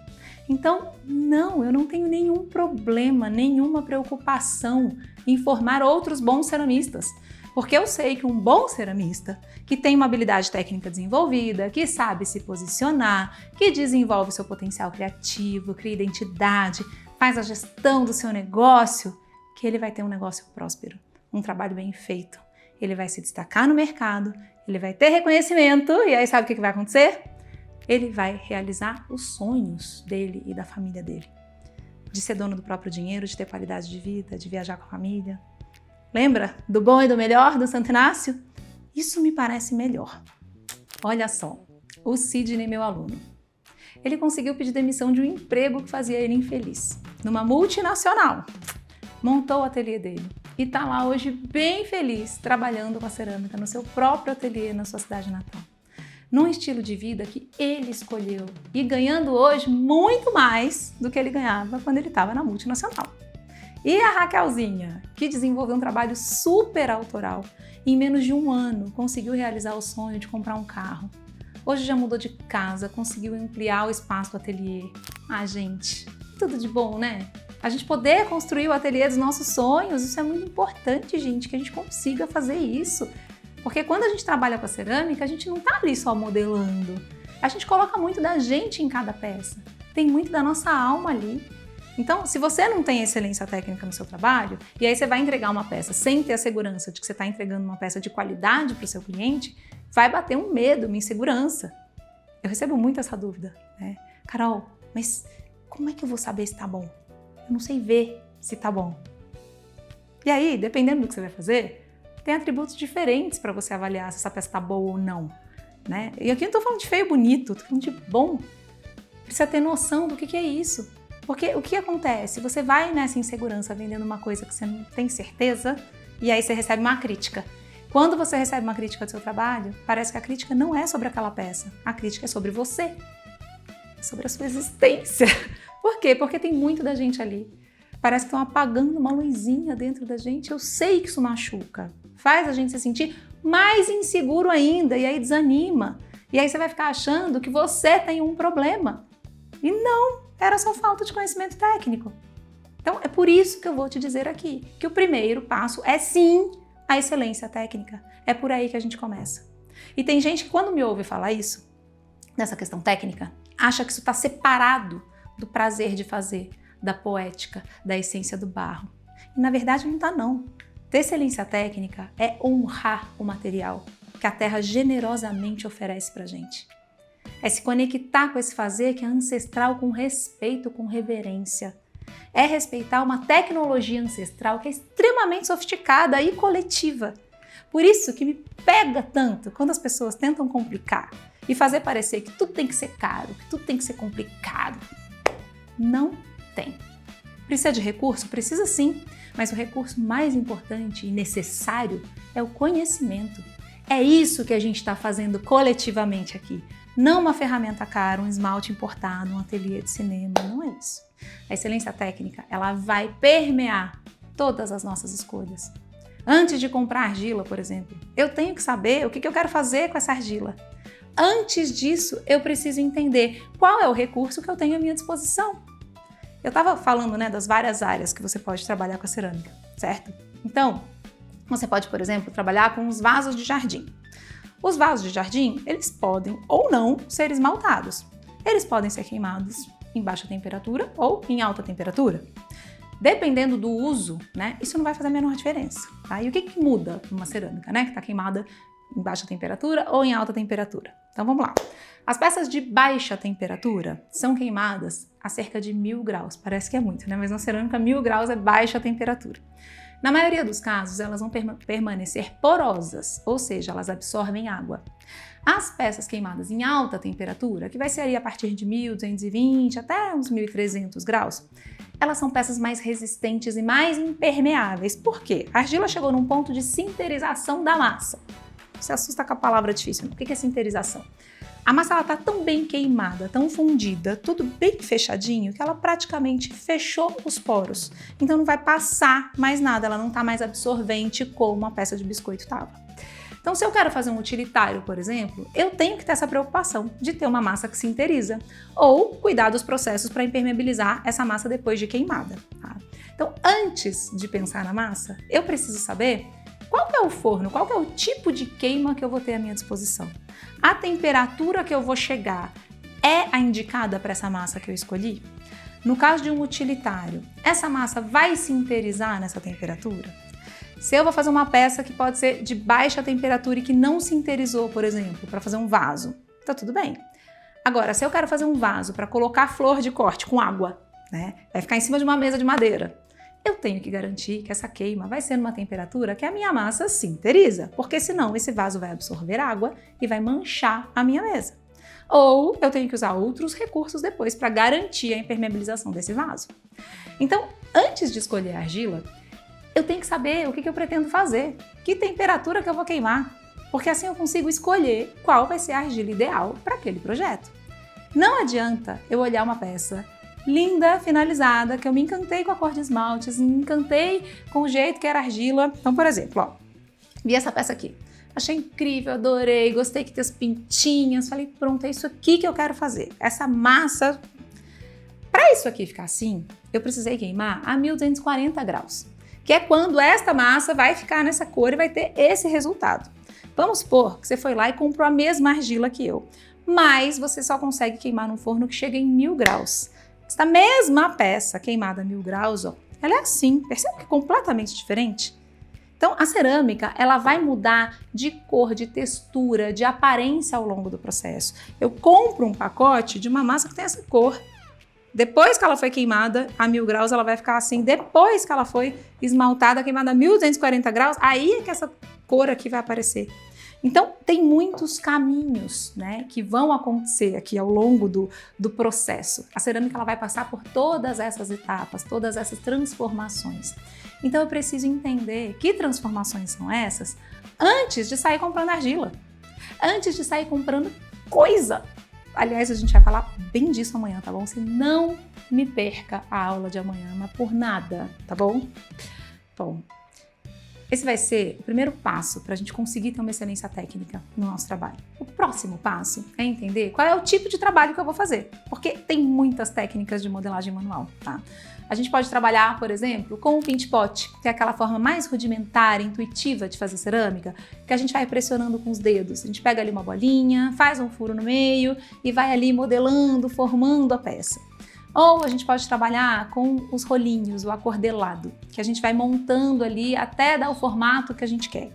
Então, não, eu não tenho nenhum problema, nenhuma preocupação em formar outros bons ceramistas. Porque eu sei que um bom ceramista, que tem uma habilidade técnica desenvolvida, que sabe se posicionar, que desenvolve seu potencial criativo, cria identidade, faz a gestão do seu negócio, que ele vai ter um negócio próspero, um trabalho bem feito. Ele vai se destacar no mercado, ele vai ter reconhecimento, e aí sabe o que vai acontecer? Ele vai realizar os sonhos dele e da família dele. De ser dono do próprio dinheiro, de ter qualidade de vida, de viajar com a família. Lembra do bom e do melhor do Santo Inácio? Isso me parece melhor. Olha só, o Sidney, meu aluno. Ele conseguiu pedir demissão de um emprego que fazia ele infeliz, numa multinacional. Montou o ateliê dele e está lá hoje bem feliz, trabalhando com a cerâmica no seu próprio ateliê na sua cidade natal. Num estilo de vida que ele escolheu e ganhando hoje muito mais do que ele ganhava quando ele estava na multinacional. E a Raquelzinha, que desenvolveu um trabalho super autoral e em menos de um ano conseguiu realizar o sonho de comprar um carro. Hoje já mudou de casa, conseguiu ampliar o espaço do ateliê. Ah, gente, tudo de bom, né? A gente poder construir o ateliê dos nossos sonhos, isso é muito importante, gente, que a gente consiga fazer isso. Porque quando a gente trabalha com a cerâmica, a gente não tá ali só modelando. A gente coloca muito da gente em cada peça. Tem muito da nossa alma ali. Então, se você não tem excelência técnica no seu trabalho, e aí você vai entregar uma peça sem ter a segurança de que você está entregando uma peça de qualidade para o seu cliente, vai bater um medo, uma insegurança. Eu recebo muito essa dúvida, né? Carol, mas como é que eu vou saber se tá bom? Eu não sei ver se tá bom. E aí, dependendo do que você vai fazer, tem atributos diferentes para você avaliar se essa peça tá boa ou não, né? E aqui eu não tô falando de feio e bonito, tô falando de bom. Precisa ter noção do que é isso. Porque o que acontece? Você vai nessa insegurança vendendo uma coisa que você não tem certeza e aí você recebe uma crítica. Quando você recebe uma crítica do seu trabalho, parece que a crítica não é sobre aquela peça. A crítica é sobre você, sobre a sua existência. Por quê? Porque tem muito da gente ali. parece que estão apagando uma luzinha dentro da gente. Eu sei que isso machuca, faz a gente se sentir mais inseguro ainda e aí desanima. E aí você vai ficar achando que você tem um problema. E não, era só falta de conhecimento técnico. Então é por isso que eu vou te dizer aqui que o primeiro passo é sim a excelência técnica. É por aí que a gente começa. E tem gente que quando me ouve falar isso, nessa questão técnica, acha que isso está separado do prazer de fazer, da poética, da essência do barro. E na verdade não está não. Ter excelência técnica é honrar o material que a terra generosamente oferece pra gente. É se conectar com esse fazer que é ancestral com respeito, com reverência. É respeitar uma tecnologia ancestral que é extremamente sofisticada e coletiva. Por isso que me pega tanto quando as pessoas tentam complicar e fazer parecer que tudo tem que ser caro, que tudo tem que ser complicado. Não tem. Precisa de recurso? Precisa sim, mas o recurso mais importante e necessário é o conhecimento. É isso que a gente está fazendo coletivamente aqui. Não uma ferramenta cara, um esmalte importado, um ateliê de cinema, não é isso. A excelência técnica, ela vai permear todas as nossas escolhas. Antes de comprar argila, por exemplo, eu tenho que saber o que eu quero fazer com essa argila. Antes disso, eu preciso entender qual é o recurso que eu tenho à minha disposição. Eu estava falando, das várias áreas que você pode trabalhar com a cerâmica, certo? Então, você pode, por exemplo, trabalhar com os vasos de jardim. Os vasos de jardim, eles podem ou não ser esmaltados. Eles podem ser queimados em baixa temperatura ou em alta temperatura. Dependendo do uso, isso não vai fazer a menor diferença. Tá? E o que muda numa cerâmica, que está queimada em baixa temperatura ou em alta temperatura? Então vamos lá. As peças de baixa temperatura são queimadas a cerca de 1000 graus. Parece que é muito, mas na cerâmica 1000 graus é baixa temperatura. Na maioria dos casos, elas vão permanecer porosas, ou seja, elas absorvem água. As peças queimadas em alta temperatura, que vai ser ali a partir de 1220 até uns 1300 graus, elas são peças mais resistentes e mais impermeáveis. Por quê? A argila chegou num ponto de sinterização da massa. Você assusta com a palavra difícil. O que é sinterização? A massa está tão bem queimada, tão fundida, tudo bem fechadinho, que ela praticamente fechou os poros. Então não vai passar mais nada, ela não está mais absorvente como a peça de biscoito estava. Então se eu quero fazer um utilitário, por exemplo, eu tenho que ter essa preocupação de ter uma massa que sinteriza ou cuidar dos processos para impermeabilizar essa massa depois de queimada. Tá? Então antes de pensar na massa, eu preciso saber qual que é o forno, qual que é o tipo de queima que eu vou ter à minha disposição. A temperatura que eu vou chegar é a indicada para essa massa que eu escolhi? No caso de um utilitário, essa massa vai sinterizar nessa temperatura? Se eu vou fazer uma peça que pode ser de baixa temperatura e que não sinterizou, por exemplo, para fazer um vaso, tá tudo bem. Agora, se eu quero fazer um vaso para colocar flor de corte com água, vai ficar em cima de uma mesa de madeira, eu tenho que garantir que essa queima vai ser numa temperatura que a minha massa sinteriza, porque senão esse vaso vai absorver água e vai manchar a minha mesa. Ou eu tenho que usar outros recursos depois para garantir a impermeabilização desse vaso. Então, antes de escolher a argila, eu tenho que saber o que eu pretendo fazer, que temperatura que eu vou queimar, porque assim eu consigo escolher qual vai ser a argila ideal para aquele projeto. Não adianta eu olhar uma peça linda, finalizada, que eu me encantei com a cor de esmaltes, me encantei com o jeito que era argila. Então, por exemplo, vi essa peça aqui. Achei incrível, adorei, gostei que tem as pintinhas. Falei, pronto, é isso aqui que eu quero fazer. Essa massa. Para isso aqui ficar assim, eu precisei queimar a 1240 graus, que é quando esta massa vai ficar nessa cor e vai ter esse resultado. Vamos supor que você foi lá e comprou a mesma argila que eu, mas você só consegue queimar num forno que chega em 1000 graus. Esta mesma peça queimada a 1000 graus, ela é assim, percebe que é completamente diferente? Então a cerâmica, ela vai mudar de cor, de textura, de aparência ao longo do processo. Eu compro um pacote de uma massa que tem essa cor. Depois que ela foi queimada a 1000 graus, ela vai ficar assim. Depois que ela foi esmaltada, queimada a 1240 graus, aí é que essa cor aqui vai aparecer. Então, tem muitos caminhos, que vão acontecer aqui ao longo do processo. A cerâmica ela vai passar por todas essas etapas, todas essas transformações. Então, eu preciso entender que transformações são essas antes de sair comprando argila, antes de sair comprando coisa. Aliás, a gente vai falar bem disso amanhã, tá bom? Você não me perca a aula de amanhã, mas por nada, tá bom? Bom, esse vai ser o primeiro passo para a gente conseguir ter uma excelência técnica no nosso trabalho. O próximo passo é entender qual é o tipo de trabalho que eu vou fazer, porque tem muitas técnicas de modelagem manual, tá? A gente pode trabalhar, por exemplo, com o pinch pot, que é aquela forma mais rudimentar, intuitiva de fazer cerâmica, que a gente vai pressionando com os dedos. A gente pega ali uma bolinha, faz um furo no meio e vai ali modelando, formando a peça. Ou a gente pode trabalhar com os rolinhos, o acordelado, que a gente vai montando ali até dar o formato que a gente quer.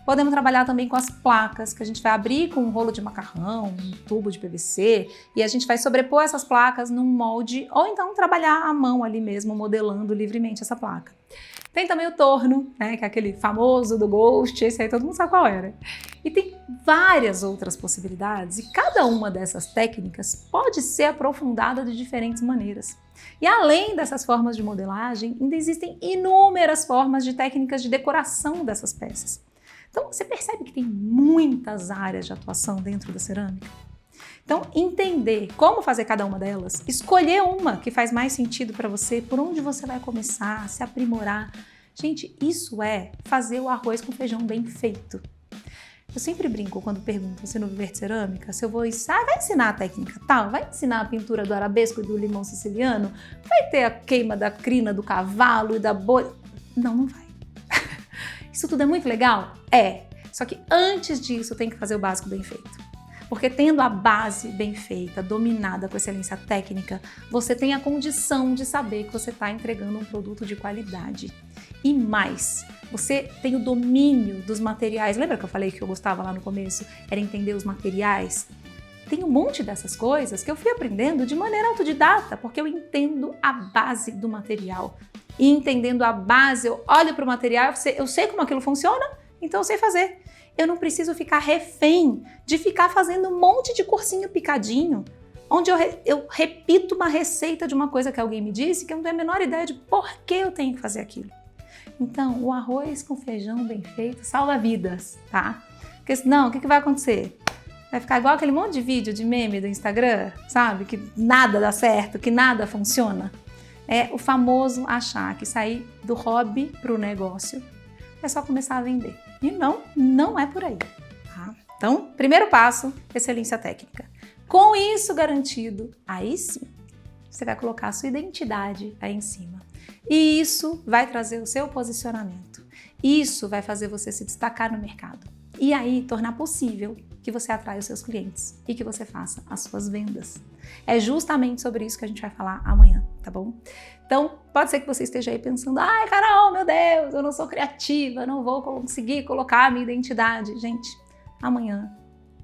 Podemos trabalhar também com as placas, que a gente vai abrir com um rolo de macarrão, um tubo de PVC, e a gente vai sobrepor essas placas num molde, ou então trabalhar à mão ali mesmo, modelando livremente essa placa. Tem também o torno, né, que é aquele famoso do Ghost, esse aí todo mundo sabe qual era. E tem várias outras possibilidades, e cada uma dessas técnicas pode ser aprofundada de diferentes maneiras. E além dessas formas de modelagem, ainda existem inúmeras formas de técnicas de decoração dessas peças. Então, você percebe que tem muitas áreas de atuação dentro da cerâmica? Então, entender como fazer cada uma delas, escolher uma que faz mais sentido para você, por onde você vai começar, se aprimorar. Gente, isso é fazer o arroz com feijão bem feito. Eu sempre brinco quando perguntam se no Viver de Cerâmica, se eu vou ensinar, vai ensinar a técnica tal, vai ensinar a pintura do arabesco e do limão siciliano, vai ter a queima da crina do cavalo e da bolha. Não, não vai. Isso tudo é muito legal? É. Só que antes disso tem que fazer o básico bem feito. Porque tendo a base bem feita, dominada com excelência técnica, você tem a condição de saber que você está entregando um produto de qualidade. E mais, você tem o domínio dos materiais. Lembra que eu falei que eu gostava lá no começo? Era entender os materiais? Tem um monte dessas coisas que eu fui aprendendo de maneira autodidata, porque eu entendo a base do material. E entendendo a base, eu olho para o material, eu sei como aquilo funciona, então eu sei fazer. Eu não preciso ficar refém de ficar fazendo um monte de cursinho picadinho, onde eu repito uma receita de uma coisa que alguém me disse que eu não tenho a menor ideia de por que eu tenho que fazer aquilo. Então, o arroz com feijão bem feito salva vidas, tá? Porque senão, o que vai acontecer? Vai ficar igual aquele monte de vídeo de meme do Instagram, sabe? Que nada dá certo, que nada funciona. É o famoso achar que sair do hobby para o negócio é só começar a vender. E não é por aí. Tá? Então, primeiro passo, excelência técnica. Com isso garantido, aí sim, você vai colocar a sua identidade aí em cima. E isso vai trazer o seu posicionamento. Isso vai fazer você se destacar no mercado. E aí, tornar possível que você atraia os seus clientes e que você faça as suas vendas. É justamente sobre isso que a gente vai falar amanhã, tá bom? Então, pode ser que você esteja aí pensando, ai, Carol, meu Deus, eu não sou criativa, eu não vou conseguir colocar a minha identidade. Gente, amanhã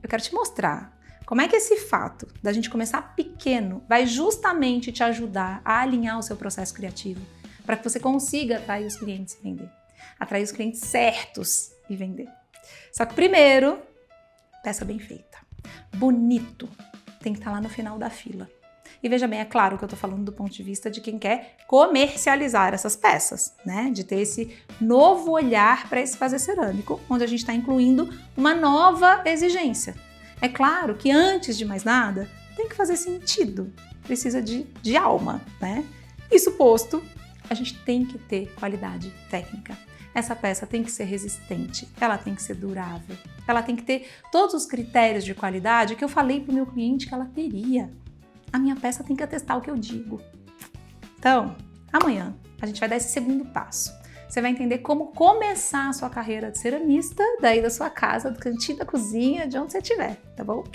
eu quero te mostrar como é que esse fato da gente começar pequeno vai justamente te ajudar a alinhar o seu processo criativo para que você consiga atrair os clientes e vender. Atrair os clientes certos e vender. Só que primeiro, peça bem feita. Bonito. Tem que estar lá no final da fila. E veja bem, é claro que eu estou falando do ponto de vista de quem quer comercializar essas peças, né? De ter esse novo olhar para esse fazer cerâmico, onde a gente está incluindo uma nova exigência. É claro que antes de mais nada, tem que fazer sentido. Precisa de alma, né? Isso posto, a gente tem que ter qualidade técnica. Essa peça tem que ser resistente, ela tem que ser durável, ela tem que ter todos os critérios de qualidade que eu falei para o meu cliente que ela teria. A minha peça tem que atestar o que eu digo. Então, amanhã a gente vai dar esse segundo passo. Você vai entender como começar a sua carreira de ceramista, daí da sua casa, do cantinho da cozinha, de onde você estiver, tá bom?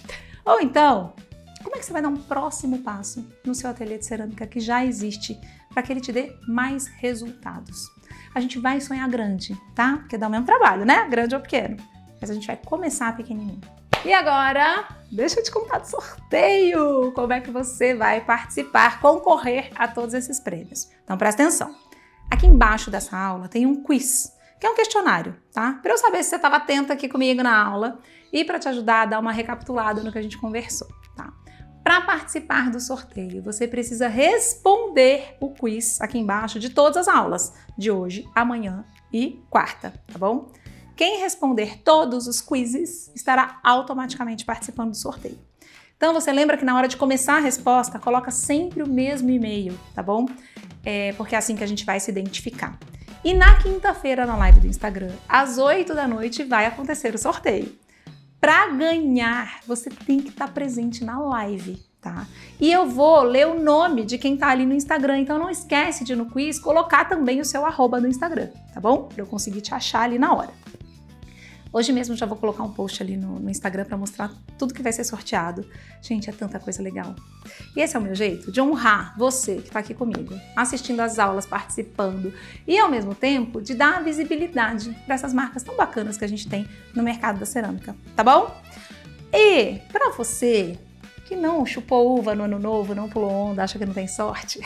Ou então, como é que você vai dar um próximo passo no seu ateliê de cerâmica que já existe para que ele te dê mais resultados? A gente vai sonhar grande, tá? Porque dá o mesmo trabalho, né? Grande ou pequeno. Mas a gente vai começar pequenininho. E agora, deixa eu te contar do sorteio. Como é que você vai participar, concorrer a todos esses prêmios. Então presta atenção. Aqui embaixo dessa aula tem um quiz, que é um questionário, tá? Para eu saber se você estava atenta aqui comigo na aula e para te ajudar a dar uma recapitulada no que a gente conversou, tá? Para participar do sorteio, você precisa responder o quiz aqui embaixo de todas as aulas, de hoje, amanhã e quarta, tá bom? Quem responder todos os quizzes estará automaticamente participando do sorteio. Então você lembra que na hora de começar a resposta, coloca sempre o mesmo e-mail, tá bom? Porque é assim que a gente vai se identificar. E na quinta-feira, na live do Instagram, às 8 da noite, vai acontecer o sorteio. Para ganhar, você tem que estar presente na live, tá? E eu vou ler o nome de quem tá ali no Instagram, então não esquece de no quiz colocar também o seu @ no Instagram, tá bom? Para eu conseguir te achar ali na hora. Hoje mesmo já vou colocar um post ali no Instagram para mostrar tudo que vai ser sorteado. Gente, é tanta coisa legal. E esse é o meu jeito de honrar você que está aqui comigo, assistindo às aulas, participando e ao mesmo tempo de dar visibilidade para essas marcas tão bacanas que a gente tem no mercado da cerâmica, tá bom? E para você que não chupou uva no ano novo, não pulou onda, acha que não tem sorte,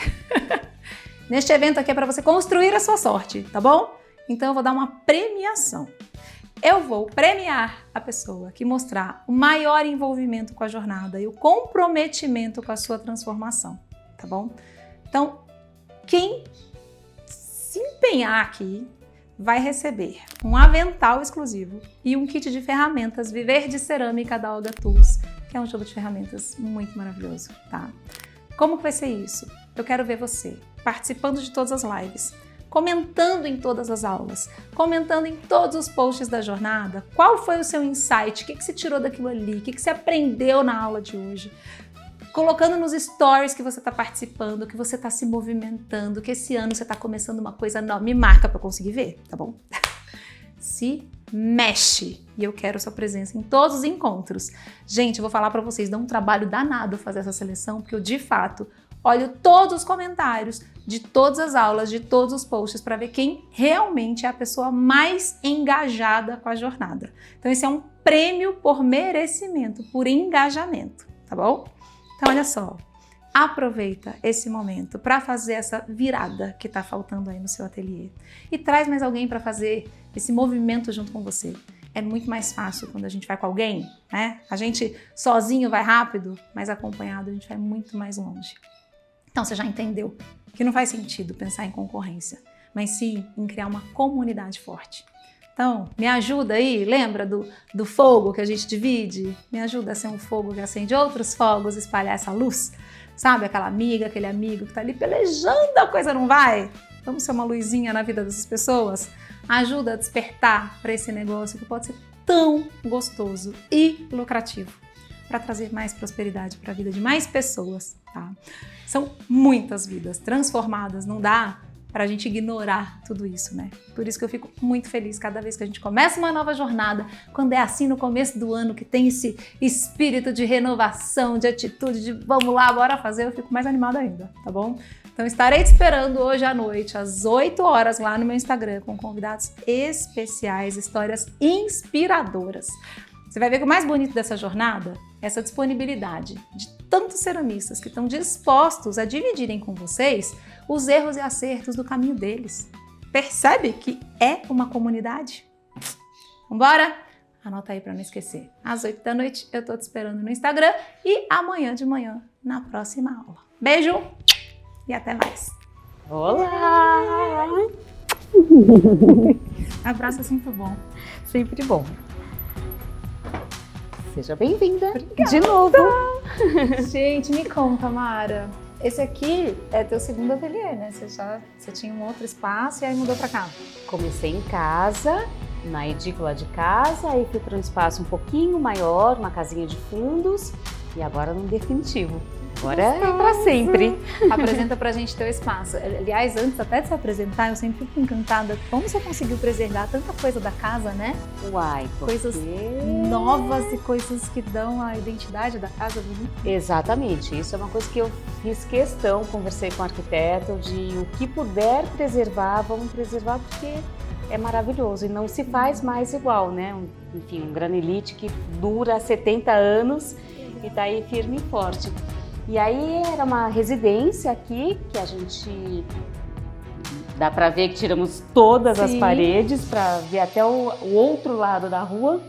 neste evento aqui é para você construir a sua sorte, tá bom? Então eu vou dar uma premiação. Eu vou premiar a pessoa que mostrar o maior envolvimento com a jornada e o comprometimento com a sua transformação, tá bom? Então, quem se empenhar aqui vai receber um avental exclusivo e um kit de ferramentas Viver de Cerâmica da Olga Tools, que é um jogo de ferramentas muito maravilhoso, tá? Como que vai ser isso? Eu quero ver você participando de todas as lives, comentando em todas as aulas, comentando em todos os posts da jornada, qual foi o seu insight, o que você tirou daquilo ali, o que você aprendeu na aula de hoje, colocando nos stories que você está participando, que você está se movimentando, que esse ano você está começando uma coisa nova, me marca para eu conseguir ver, tá bom? Se mexe! E eu quero sua presença em todos os encontros. Gente, eu vou falar para vocês, dá um trabalho danado fazer essa seleção, porque eu, de fato, olho todos os comentários de todas as aulas, de todos os posts, para ver quem realmente é a pessoa mais engajada com a jornada. Então esse é um prêmio por merecimento, por engajamento, tá bom? Então olha só, aproveita esse momento para fazer essa virada que está faltando aí no seu ateliê e traz mais alguém para fazer esse movimento junto com você. É muito mais fácil quando a gente vai com alguém, né? A gente sozinho vai rápido, mas acompanhado a gente vai muito mais longe. Então você já entendeu que não faz sentido pensar em concorrência, mas sim em criar uma comunidade forte. Então, me ajuda aí, lembra do fogo que a gente divide? Me ajuda a ser um fogo que acende outros fogos, espalhar essa luz? Sabe, aquela amiga, aquele amigo que tá ali pelejando, a coisa não vai? Vamos ser uma luzinha na vida dessas pessoas? Ajuda a despertar para esse negócio que pode ser tão gostoso e lucrativo, para trazer mais prosperidade para a vida de mais pessoas, tá? São muitas vidas transformadas, não dá para a gente ignorar tudo isso, né? Por isso que eu fico muito feliz cada vez que a gente começa uma nova jornada, quando é assim no começo do ano, que tem esse espírito de renovação, de atitude, de vamos lá, bora fazer, eu fico mais animada ainda, tá bom? Então estarei te esperando hoje à noite, às 8 horas, lá no meu Instagram, com convidados especiais, histórias inspiradoras. Você vai ver que o mais bonito dessa jornada é essa disponibilidade de tantos ceramistas que estão dispostos a dividirem com vocês os erros e acertos do caminho deles. Percebe que é uma comunidade? Vambora? Anota aí para não esquecer. Às 8 da noite eu tô te esperando no Instagram e amanhã de manhã na próxima aula. Beijo e até mais. Olá! Abraço é sempre bom. Sempre bom. Seja bem-vinda de novo. Gente, me conta, Mara. Esse aqui é teu segundo ateliê, né? Você tinha um outro espaço e aí mudou pra cá. Comecei em casa, na edícula de casa, aí fui para um espaço um pouquinho maior, uma casinha de fundos e agora no definitivo. Agora é para sempre. Apresenta pra gente teu espaço. Aliás, antes até de se apresentar, eu sempre fico encantada como você conseguiu preservar tanta coisa da casa, né? Uai, porque... Coisas novas e coisas que dão a identidade da casa. Exatamente, isso é uma coisa que eu fiz questão, conversei com o arquiteto, de o que puder preservar, vamos preservar porque é maravilhoso e não se faz mais igual, né? Enfim, um granilite que dura 70 anos e tá aí firme e forte. E aí era uma residência aqui, que a gente dá para ver que tiramos todas as paredes para ver até o outro lado da rua.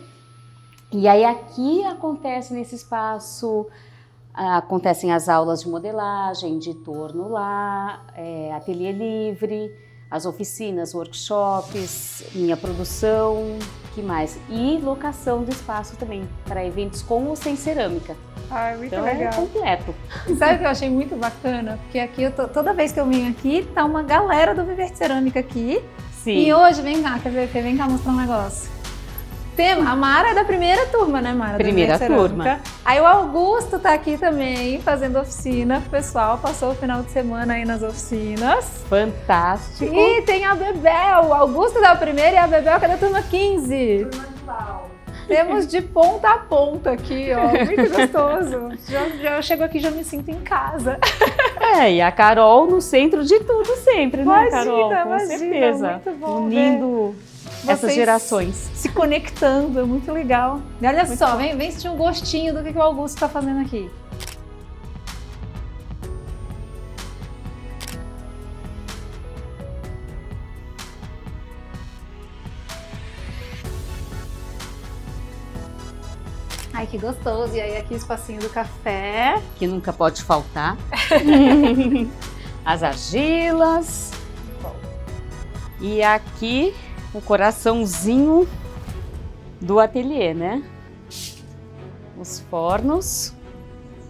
E aí aqui acontece nesse espaço, acontecem as aulas de modelagem, de torno lá, ateliê livre, as oficinas, workshops, minha produção, que mais? E locação do espaço também, para eventos com ou sem cerâmica. Ai, muito Então legal. é completo. E sabe o que eu achei muito bacana? Porque aqui, toda vez que eu venho aqui, tá uma galera do Viver de Cerâmica aqui. Sim. E hoje, vem cá, quer ver? Vem cá mostrar um negócio. A Mara é da primeira turma, né, Mara? Primeira turma. Aí o Augusto tá aqui também, fazendo oficina. O pessoal passou o final de semana aí nas oficinas. Fantástico. E tem a Bebel, o Augusto da primeira e a Bebel que é da turma 15. Temos de ponta a ponta aqui, ó, muito gostoso. Já chego aqui, já me sinto em casa. E a Carol no centro de tudo sempre, né, Carol? Com Imagina, certeza. muito bom Unindo essas vocês gerações. se conectando, é muito legal. E olha só, vem sentir um gostinho do que o Augusto tá fazendo aqui. Ai, que gostoso. E aí aqui o espacinho do café. Que nunca pode faltar. As argilas. E aqui o coraçãozinho do ateliê, né? Os fornos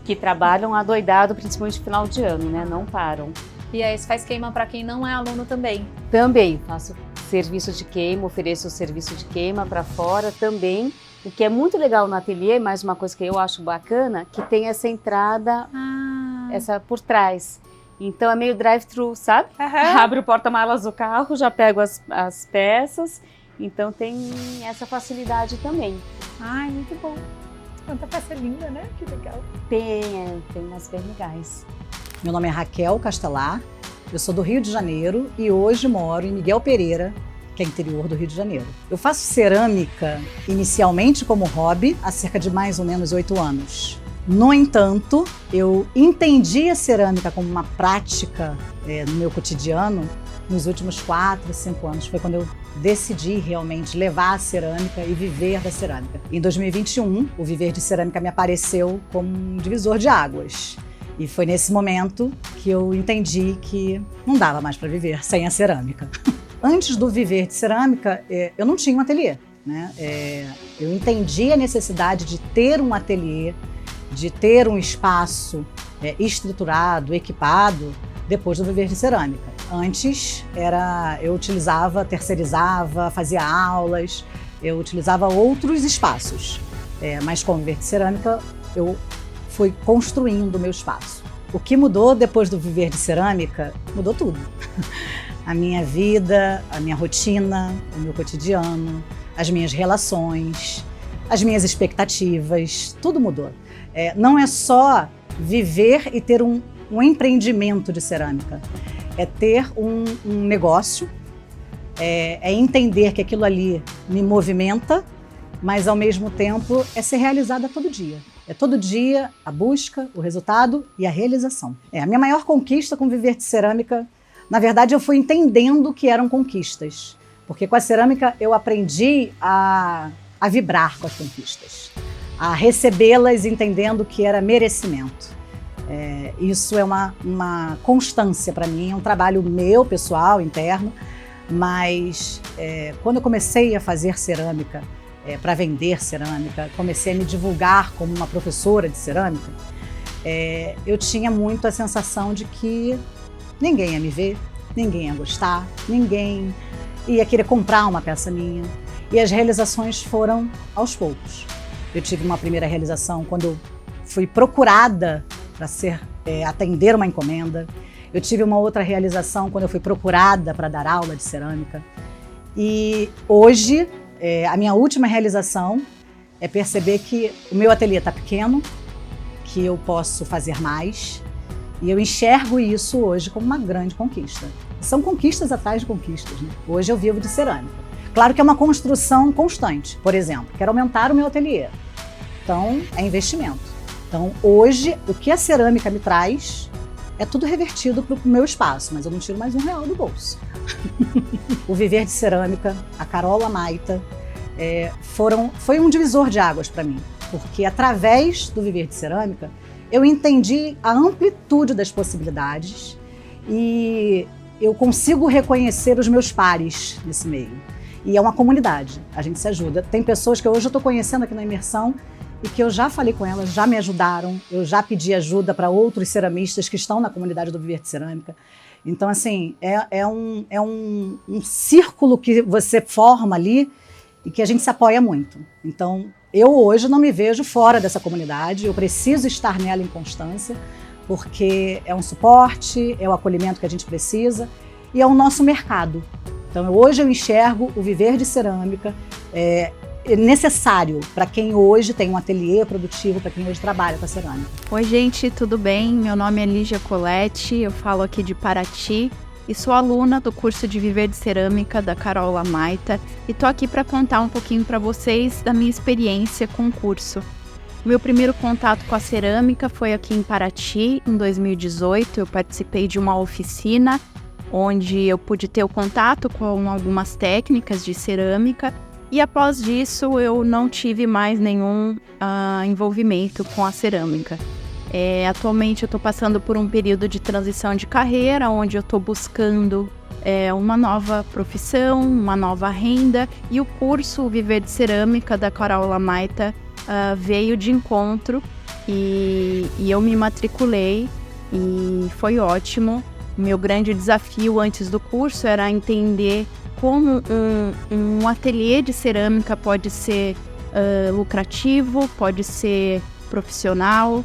que trabalham adoidado, principalmente no final de ano, né? Não param. E aí você faz queima para quem não é aluno também? Também faço serviço de queima, ofereço o serviço de queima para fora também. O que é muito legal no ateliê, mais uma coisa que eu acho bacana, que tem essa entrada, essa por trás. Então é meio drive-thru, sabe? Abre o porta-malas do carro, já pego as peças. Então tem essa facilidade também. Ai, muito bom. Quanta peça linda, né? Que legal. Tem umas bem legais. Meu nome é Raquel Castelar, eu sou do Rio de Janeiro e hoje moro em Miguel Pereira, que é interior do Rio de Janeiro. Eu faço cerâmica inicialmente como hobby há cerca de mais ou menos 8 anos. No entanto, eu entendi a cerâmica como uma prática no meu cotidiano nos últimos 4, 5 anos. Foi quando eu decidi realmente levar a cerâmica e viver da cerâmica. Em 2021, o Viver de Cerâmica me apareceu como um divisor de águas. E foi nesse momento que eu entendi que não dava mais para viver sem a cerâmica. Antes do Viver de Cerâmica, eu não tinha um ateliê, né? Eu entendi a necessidade de ter um ateliê, de ter um espaço estruturado, equipado, depois do Viver de Cerâmica. Antes, eu utilizava, terceirizava, fazia aulas, eu utilizava outros espaços. Mas com o Viver de Cerâmica, eu fui construindo o meu espaço. O que mudou depois do Viver de Cerâmica, mudou tudo. A minha vida, a minha rotina, o meu cotidiano, as minhas relações, as minhas expectativas, tudo mudou. Não é só viver e ter um empreendimento de cerâmica, é ter um negócio, é entender que aquilo ali me movimenta, mas ao mesmo tempo é ser realizada todo dia. É todo dia a busca, o resultado e a realização. A minha maior conquista com Viver de Cerâmica, na verdade, eu fui entendendo que eram conquistas. Porque com a cerâmica eu aprendi a vibrar com as conquistas, a recebê-las entendendo que era merecimento. Isso é uma constância para mim, é um trabalho meu, pessoal, interno, mas quando eu comecei a fazer cerâmica, para vender cerâmica, comecei a me divulgar como uma professora de cerâmica, eu tinha muito a sensação de que ninguém ia me ver, ninguém ia gostar, ninguém ia querer comprar uma peça minha. E as realizações foram aos poucos. Eu tive uma primeira realização quando eu fui procurada para atender uma encomenda. Eu tive uma outra realização quando eu fui procurada para dar aula de cerâmica. E hoje, a minha última realização é perceber que o meu ateliê está pequeno, que eu posso fazer mais. E eu enxergo isso hoje como uma grande conquista. São conquistas atrás de conquistas, né? Hoje eu vivo de cerâmica. Claro que é uma construção constante. Por exemplo, quero aumentar o meu ateliê. Então, é investimento. Então, hoje, o que a cerâmica me traz é tudo revertido para o meu espaço, mas eu não tiro mais R$1 do bolso. O Viver de Cerâmica, a Carol Amaita, foi um divisor de águas para mim. Porque através do Viver de Cerâmica, eu entendi a amplitude das possibilidades e eu consigo reconhecer os meus pares nesse meio. E é uma comunidade, a gente se ajuda. Tem pessoas que hoje eu estou conhecendo aqui na imersão e que eu já falei com elas, já me ajudaram, eu já pedi ajuda para outros ceramistas que estão na comunidade do Viver de Cerâmica. Então, assim, é um círculo que você forma ali e que a gente se apoia muito. Então, eu hoje não me vejo fora dessa comunidade, eu preciso estar nela em constância, porque é um suporte, é o acolhimento que a gente precisa e é o nosso mercado. Então, hoje eu enxergo o Viver de Cerâmica necessário para quem hoje tem um ateliê produtivo, para quem hoje trabalha com a cerâmica. Oi gente, tudo bem? Meu nome é Lígia Colette, eu falo aqui de Paraty e sou aluna do curso de Viver de Cerâmica da Carol Lamaita e tô aqui para contar um pouquinho para vocês da minha experiência com o curso. Meu primeiro contato com a cerâmica foi aqui em Paraty, em 2018. Eu participei de uma oficina onde eu pude ter o contato com algumas técnicas de cerâmica. E após disso, eu não tive mais nenhum envolvimento com a cerâmica. Atualmente, eu estou passando por um período de transição de carreira, onde eu estou buscando uma nova profissão, uma nova renda. E o curso Viver de Cerâmica da Carol Lamaita veio de encontro e eu me matriculei e foi ótimo. Meu grande desafio antes do curso era entender como um ateliê de cerâmica pode ser lucrativo, pode ser profissional,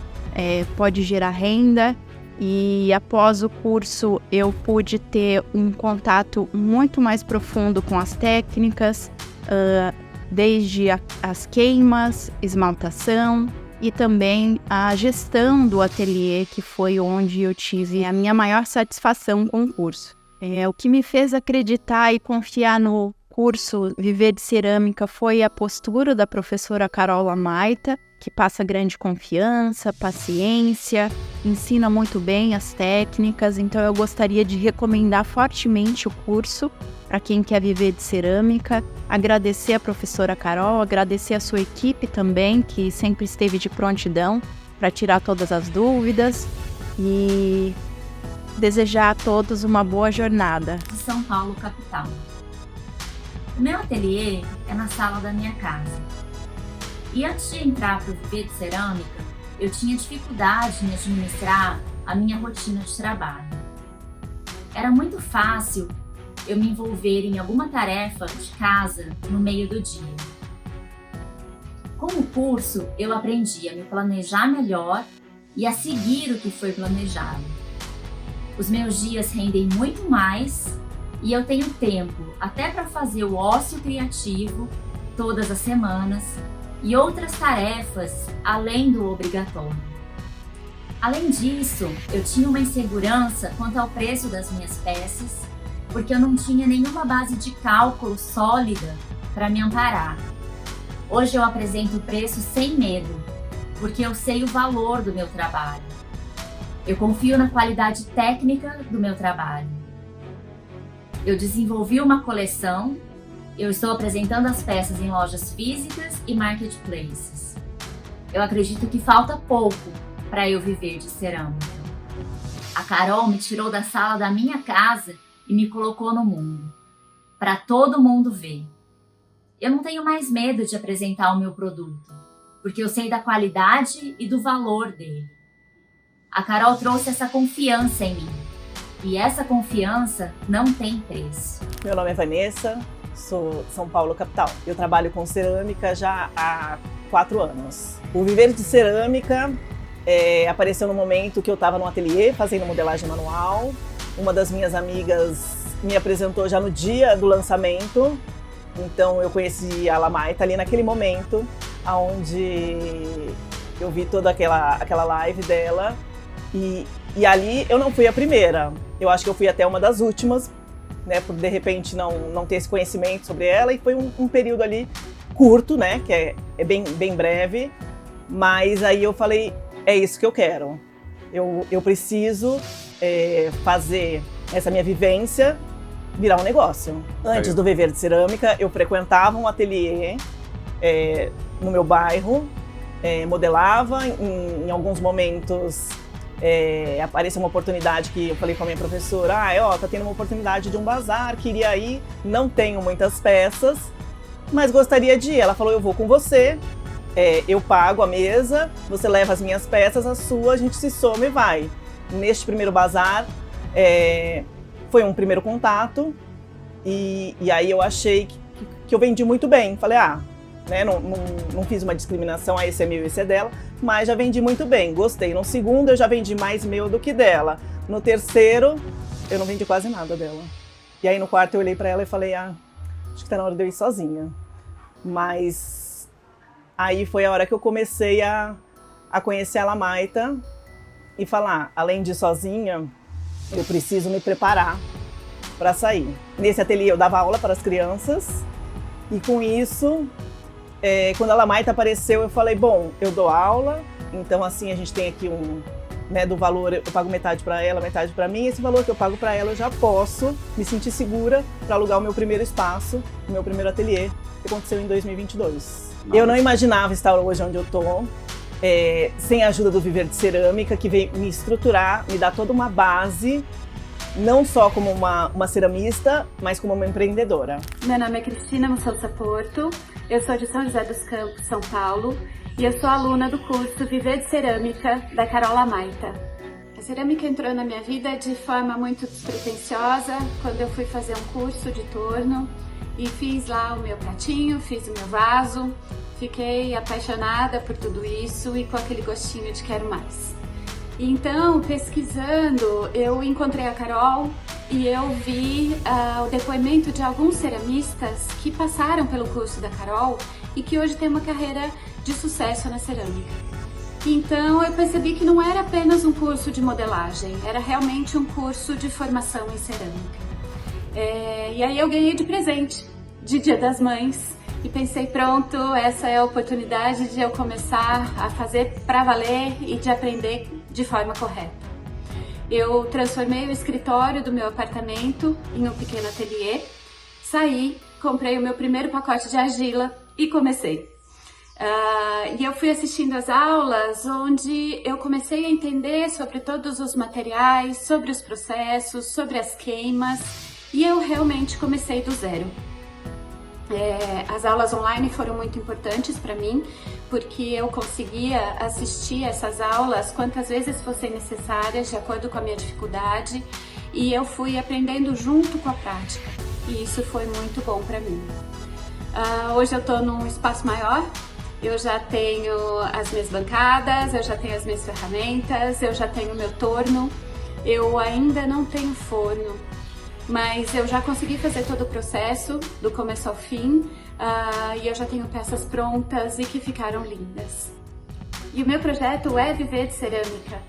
pode gerar renda. E após o curso eu pude ter um contato muito mais profundo com as técnicas, desde as queimas, esmaltação e também a gestão do ateliê, que foi onde eu tive a minha maior satisfação com o curso. O que me fez acreditar e confiar no curso Viver de Cerâmica foi a postura da professora Carol Lamaita, que passa grande confiança, paciência, ensina muito bem as técnicas. Então eu gostaria de recomendar fortemente o curso para quem quer viver de cerâmica. Agradecer a professora Carol, agradecer a sua equipe também, que sempre esteve de prontidão para tirar todas as dúvidas e desejar a todos uma boa jornada. De São Paulo, capital. O meu ateliê é na sala da minha casa. E antes de entrar para o Viver de Cerâmica, eu tinha dificuldade em administrar a minha rotina de trabalho. Era muito fácil eu me envolver em alguma tarefa de casa no meio do dia. Com o curso, eu aprendi a me planejar melhor e a seguir o que foi planejado. Os meus dias rendem muito mais e eu tenho tempo até para fazer o ócio criativo todas as semanas e outras tarefas além do obrigatório. Além disso, eu tinha uma insegurança quanto ao preço das minhas peças, porque eu não tinha nenhuma base de cálculo sólida para me amparar. Hoje eu apresento o preço sem medo, porque eu sei o valor do meu trabalho. Eu confio na qualidade técnica do meu trabalho. Eu desenvolvi uma coleção, eu estou apresentando as peças em lojas físicas e marketplaces. Eu acredito que falta pouco para eu viver de cerâmica. A Carol me tirou da sala da minha casa e me colocou no mundo, para todo mundo ver. Eu não tenho mais medo de apresentar o meu produto, porque eu sei da qualidade e do valor dele. A Carol trouxe essa confiança em mim, e essa confiança não tem preço. Meu nome é Vanessa, sou de São Paulo, capital. Eu trabalho com cerâmica já há 4 anos. O Viver de Cerâmica apareceu no momento que eu estava no ateliê fazendo modelagem manual. Uma das minhas amigas me apresentou já no dia do lançamento, então eu conheci a Lamaita ali naquele momento, onde eu vi toda aquela live dela. E ali eu não fui a primeira, eu acho que eu fui até uma das últimas, né, por de repente não ter esse conhecimento sobre ela, e foi um período ali curto, né, que é bem breve, mas aí eu falei, é isso que eu quero, eu preciso fazer essa minha vivência virar um negócio. Antes do Viver de Cerâmica, eu frequentava um ateliê no meu bairro, modelava, em alguns momentos apareceu uma oportunidade que eu falei com a minha professora, tá tendo uma oportunidade de um bazar, queria ir, não tenho muitas peças, mas gostaria de ir. Ela falou, eu vou com você, eu pago a mesa, você leva as minhas peças, a sua, a gente se soma e vai. Neste primeiro bazar, foi um primeiro contato e aí eu achei que eu vendi muito bem. Falei, né, não fiz uma discriminação, esse é meu, esse é dela, mas já vendi muito bem, gostei. No segundo eu já vendi mais meu do que dela. No terceiro, eu não vendi quase nada dela. E aí no quarto eu olhei para ela e falei, acho que tá na hora de eu ir sozinha. Mas aí foi a hora que eu comecei a conhecer a Lamaita e falar, além de ir sozinha, eu preciso me preparar para sair. Nesse ateliê eu dava aula para as crianças e com isso, quando a Lamaita apareceu, eu falei, bom, eu dou aula, então assim a gente tem aqui do valor, eu pago metade para ela, metade para mim, esse valor que eu pago para ela eu já posso me sentir segura para alugar o meu primeiro espaço, o meu primeiro ateliê, que aconteceu em 2022. Eu não imaginava estar hoje onde eu tô, sem a ajuda do Viver de Cerâmica, que veio me estruturar, me dar toda uma base, não só como uma ceramista, mas como uma empreendedora. Meu nome é Cristina Mussolza Porto, eu sou de São José dos Campos, São Paulo, e eu sou aluna do curso Viver de Cerâmica, da Carol Lamaita. A cerâmica entrou na minha vida de forma muito despretensiosa, quando eu fui fazer um curso de torno, e fiz lá o meu pratinho, fiz o meu vaso, fiquei apaixonada por tudo isso e com aquele gostinho de quero mais. Então, pesquisando, eu encontrei a Carol e eu vi o depoimento de alguns ceramistas que passaram pelo curso da Carol e que hoje têm uma carreira de sucesso na cerâmica. Então, eu percebi que não era apenas um curso de modelagem, era realmente um curso de formação em cerâmica. E aí eu ganhei de presente, de Dia das Mães, e pensei, pronto, essa é a oportunidade de eu começar a fazer para valer e de aprender de forma correta. Eu transformei o escritório do meu apartamento em um pequeno ateliê, saí, comprei o meu primeiro pacote de argila e comecei. E eu fui assistindo as aulas onde eu comecei a entender sobre todos os materiais, sobre os processos, sobre as queimas, e eu realmente comecei do zero. As aulas online foram muito importantes para mim, porque eu conseguia assistir essas aulas quantas vezes fossem necessárias, de acordo com a minha dificuldade, e eu fui aprendendo junto com a prática, e isso foi muito bom para mim. Hoje eu estou num espaço maior, eu já tenho as minhas bancadas, eu já tenho as minhas ferramentas, eu já tenho o meu torno, eu ainda não tenho forno, mas eu já consegui fazer todo o processo, do começo ao fim, e eu já tenho peças prontas e que ficaram lindas. E o meu projeto é Viver de Cerâmica,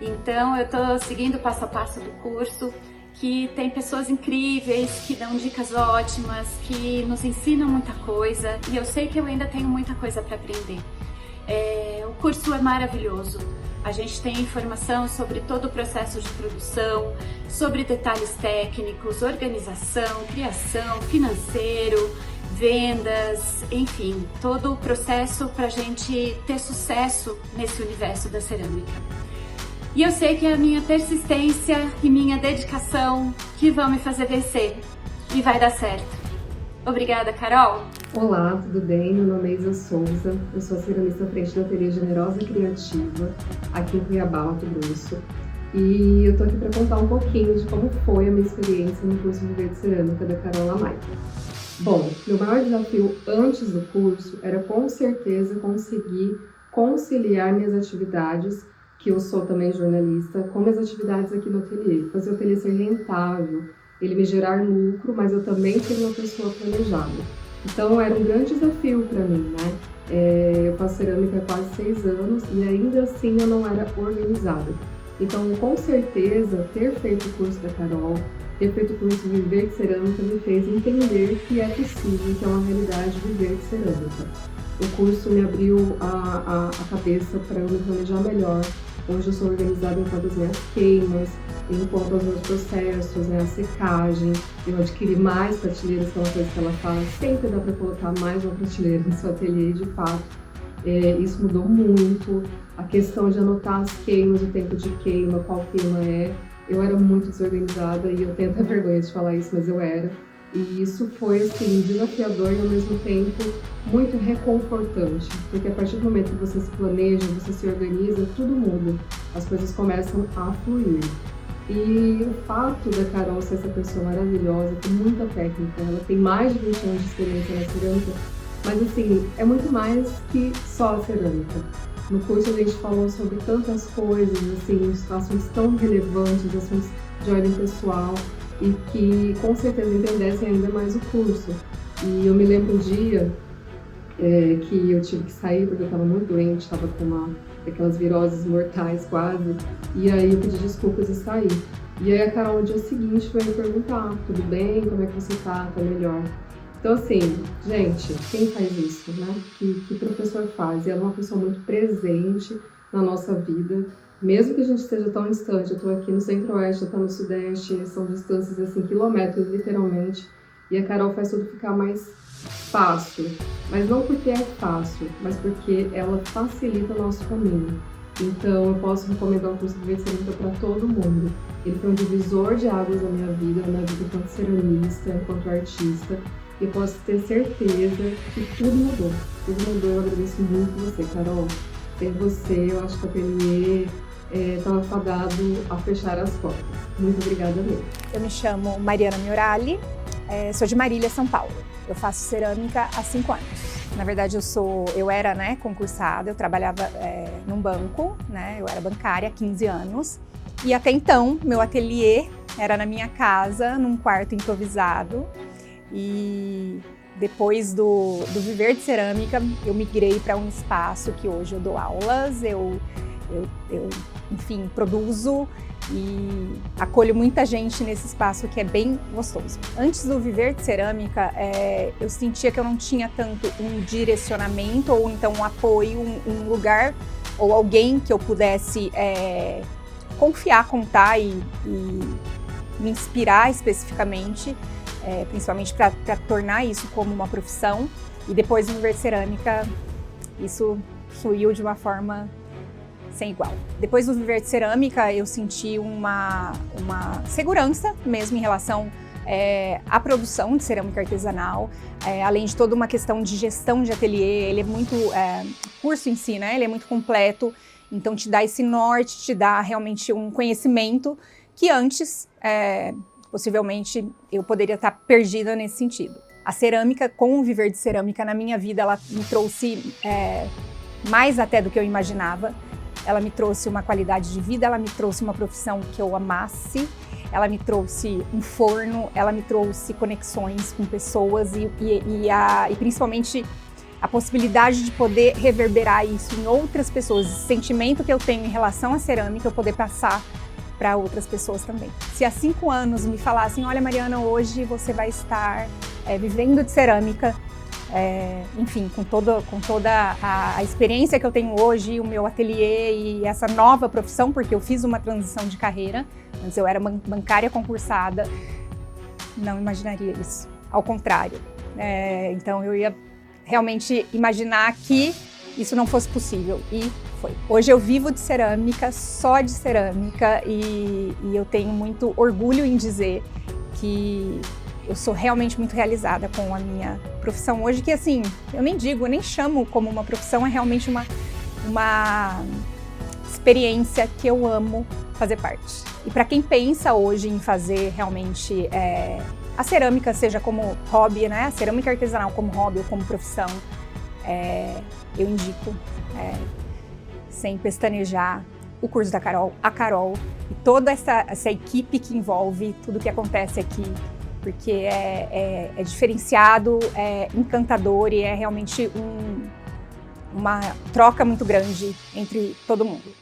então eu estou seguindo o passo a passo do curso, que tem pessoas incríveis, que dão dicas ótimas, que nos ensinam muita coisa, e eu sei que eu ainda tenho muita coisa para aprender. O curso é maravilhoso. A gente tem informação sobre todo o processo de produção, sobre detalhes técnicos, organização, criação, financeiro, vendas, enfim, todo o processo para a gente ter sucesso nesse universo da cerâmica. E eu sei que é a minha persistência e minha dedicação que vão me fazer vencer, e vai dar certo. Obrigada, Carol! Olá, tudo bem? Meu nome é Isa Souza, eu sou a ceramista à frente do Ateliê Generosa Criativa, aqui em Cuiabá, Mato Grosso. E eu tô aqui para contar um pouquinho de como foi a minha experiência no curso Viver de Cerâmica da Carol Lamaita. Bom, meu maior desafio antes do curso era com certeza conseguir conciliar minhas atividades, que eu sou também jornalista, com minhas atividades aqui no ateliê. Fazer o ateliê ser rentável, ele me gerar lucro, mas eu também ser uma pessoa planejada. Então era um grande desafio para mim, né? Eu faço cerâmica há quase 6 anos e ainda assim eu não era organizada. Então, com certeza, ter feito o curso da Carol, ter feito o curso de Viver de Cerâmica me fez entender que é possível, que é uma realidade viver de cerâmica. O curso me abriu a cabeça para eu me planejar melhor. Hoje eu sou organizada em quanto às minhas queimas, em quanto aos meus processos, né, a secagem. Eu adquiri mais prateleiras, que é uma coisa que ela fala, sempre dá para colocar mais uma prateleira no seu ateliê, de fato. Isso mudou muito. A questão de anotar as queimas, o tempo de queima, qual queima é. Eu era muito desorganizada e eu tenho até vergonha de falar isso, mas eu era. E isso foi, assim, desafiador e, ao mesmo tempo, muito reconfortante. Porque a partir do momento que você se planeja, você se organiza, tudo muda. As coisas começam a fluir. E o fato da Carol ser essa pessoa maravilhosa, com muita técnica, ela tem mais de 20 anos de experiência na cerâmica, mas, assim, é muito mais que só a cerâmica. No curso a gente falou sobre tantas coisas, assim, assuntos tão relevantes, assuntos de ordem pessoal, e que com certeza engrandecem ainda mais o curso. E eu me lembro um dia que eu tive que sair porque eu estava muito doente, estava com aquelas viroses mortais quase, e aí eu pedi desculpas e saí. E aí a Carol no dia seguinte foi me perguntar, tudo bem, como é que você tá melhor? Então assim, gente, quem faz isso, né? Que professor faz? E ela é uma pessoa muito presente na nossa vida, mesmo que a gente esteja tão distante. Eu estou aqui no Centro-Oeste, eu estou no Sudeste, são distâncias assim, quilômetros literalmente, e a Carol faz tudo ficar mais fácil, mas não porque é fácil, mas porque ela facilita o nosso caminho. Então eu posso recomendar o curso de Viver de Cerâmica para todo mundo. Ele foi um divisor de águas na minha vida enquanto ceramista, enquanto artista, e eu posso ter certeza que tudo mudou. Tudo mudou, eu agradeço muito você, Carol. Sem você, eu acho que o ateliê estava fadado a fechar as portas. Muito obrigada mesmo. Eu me chamo Mariana Miorali, sou de Marília, São Paulo. Eu faço cerâmica há 5 anos. Na verdade, eu era, né, concursada, eu trabalhava num banco, né, eu era bancária há 15 anos. E até então, meu ateliê era na minha casa, num quarto improvisado. E depois do Viver de Cerâmica, eu migrei para um espaço que hoje eu dou aulas, eu enfim, produzo e acolho muita gente nesse espaço que é bem gostoso. Antes do Viver de Cerâmica, eu sentia que eu não tinha tanto um direcionamento ou então um apoio, um lugar ou alguém que eu pudesse confiar, contar e me inspirar especificamente, principalmente para tornar isso como uma profissão. E depois do Viver de Cerâmica, isso fluiu de uma forma sem igual. Depois do Viver de Cerâmica, eu senti uma segurança mesmo em relação à produção de cerâmica artesanal, além de toda uma questão de gestão de ateliê. Ele é muito, o curso em si, né, ele é muito completo, então te dá esse norte, te dá realmente um conhecimento que antes, possivelmente, eu poderia estar perdida nesse sentido. A cerâmica, com o Viver de Cerâmica na minha vida, ela me trouxe mais até do que eu imaginava. Ela me trouxe uma qualidade de vida, ela me trouxe uma profissão que eu amasse, ela me trouxe um forno, ela me trouxe conexões com pessoas e principalmente a possibilidade de poder reverberar isso em outras pessoas. Esse sentimento que eu tenho em relação à cerâmica, eu poder passar para outras pessoas também. Se há 5 anos me falassem, olha Mariana, hoje você vai estar vivendo de cerâmica, enfim, com toda a experiência que eu tenho hoje, o meu ateliê e essa nova profissão, porque eu fiz uma transição de carreira, antes eu era bancária concursada, não imaginaria isso, ao contrário. Então eu ia realmente imaginar que isso não fosse possível, e foi. Hoje eu vivo de cerâmica, só de cerâmica, e eu tenho muito orgulho em dizer que eu sou realmente muito realizada com a minha profissão hoje, que assim, eu nem chamo como uma profissão, é realmente uma experiência que eu amo fazer parte. E para quem pensa hoje em fazer realmente a cerâmica, seja como hobby, né, a cerâmica artesanal como hobby ou como profissão, eu indico, sem pestanejar, o curso da Carol, a Carol e toda essa equipe que envolve tudo que acontece aqui, porque é diferenciado, é encantador e é realmente uma troca muito grande entre todo mundo.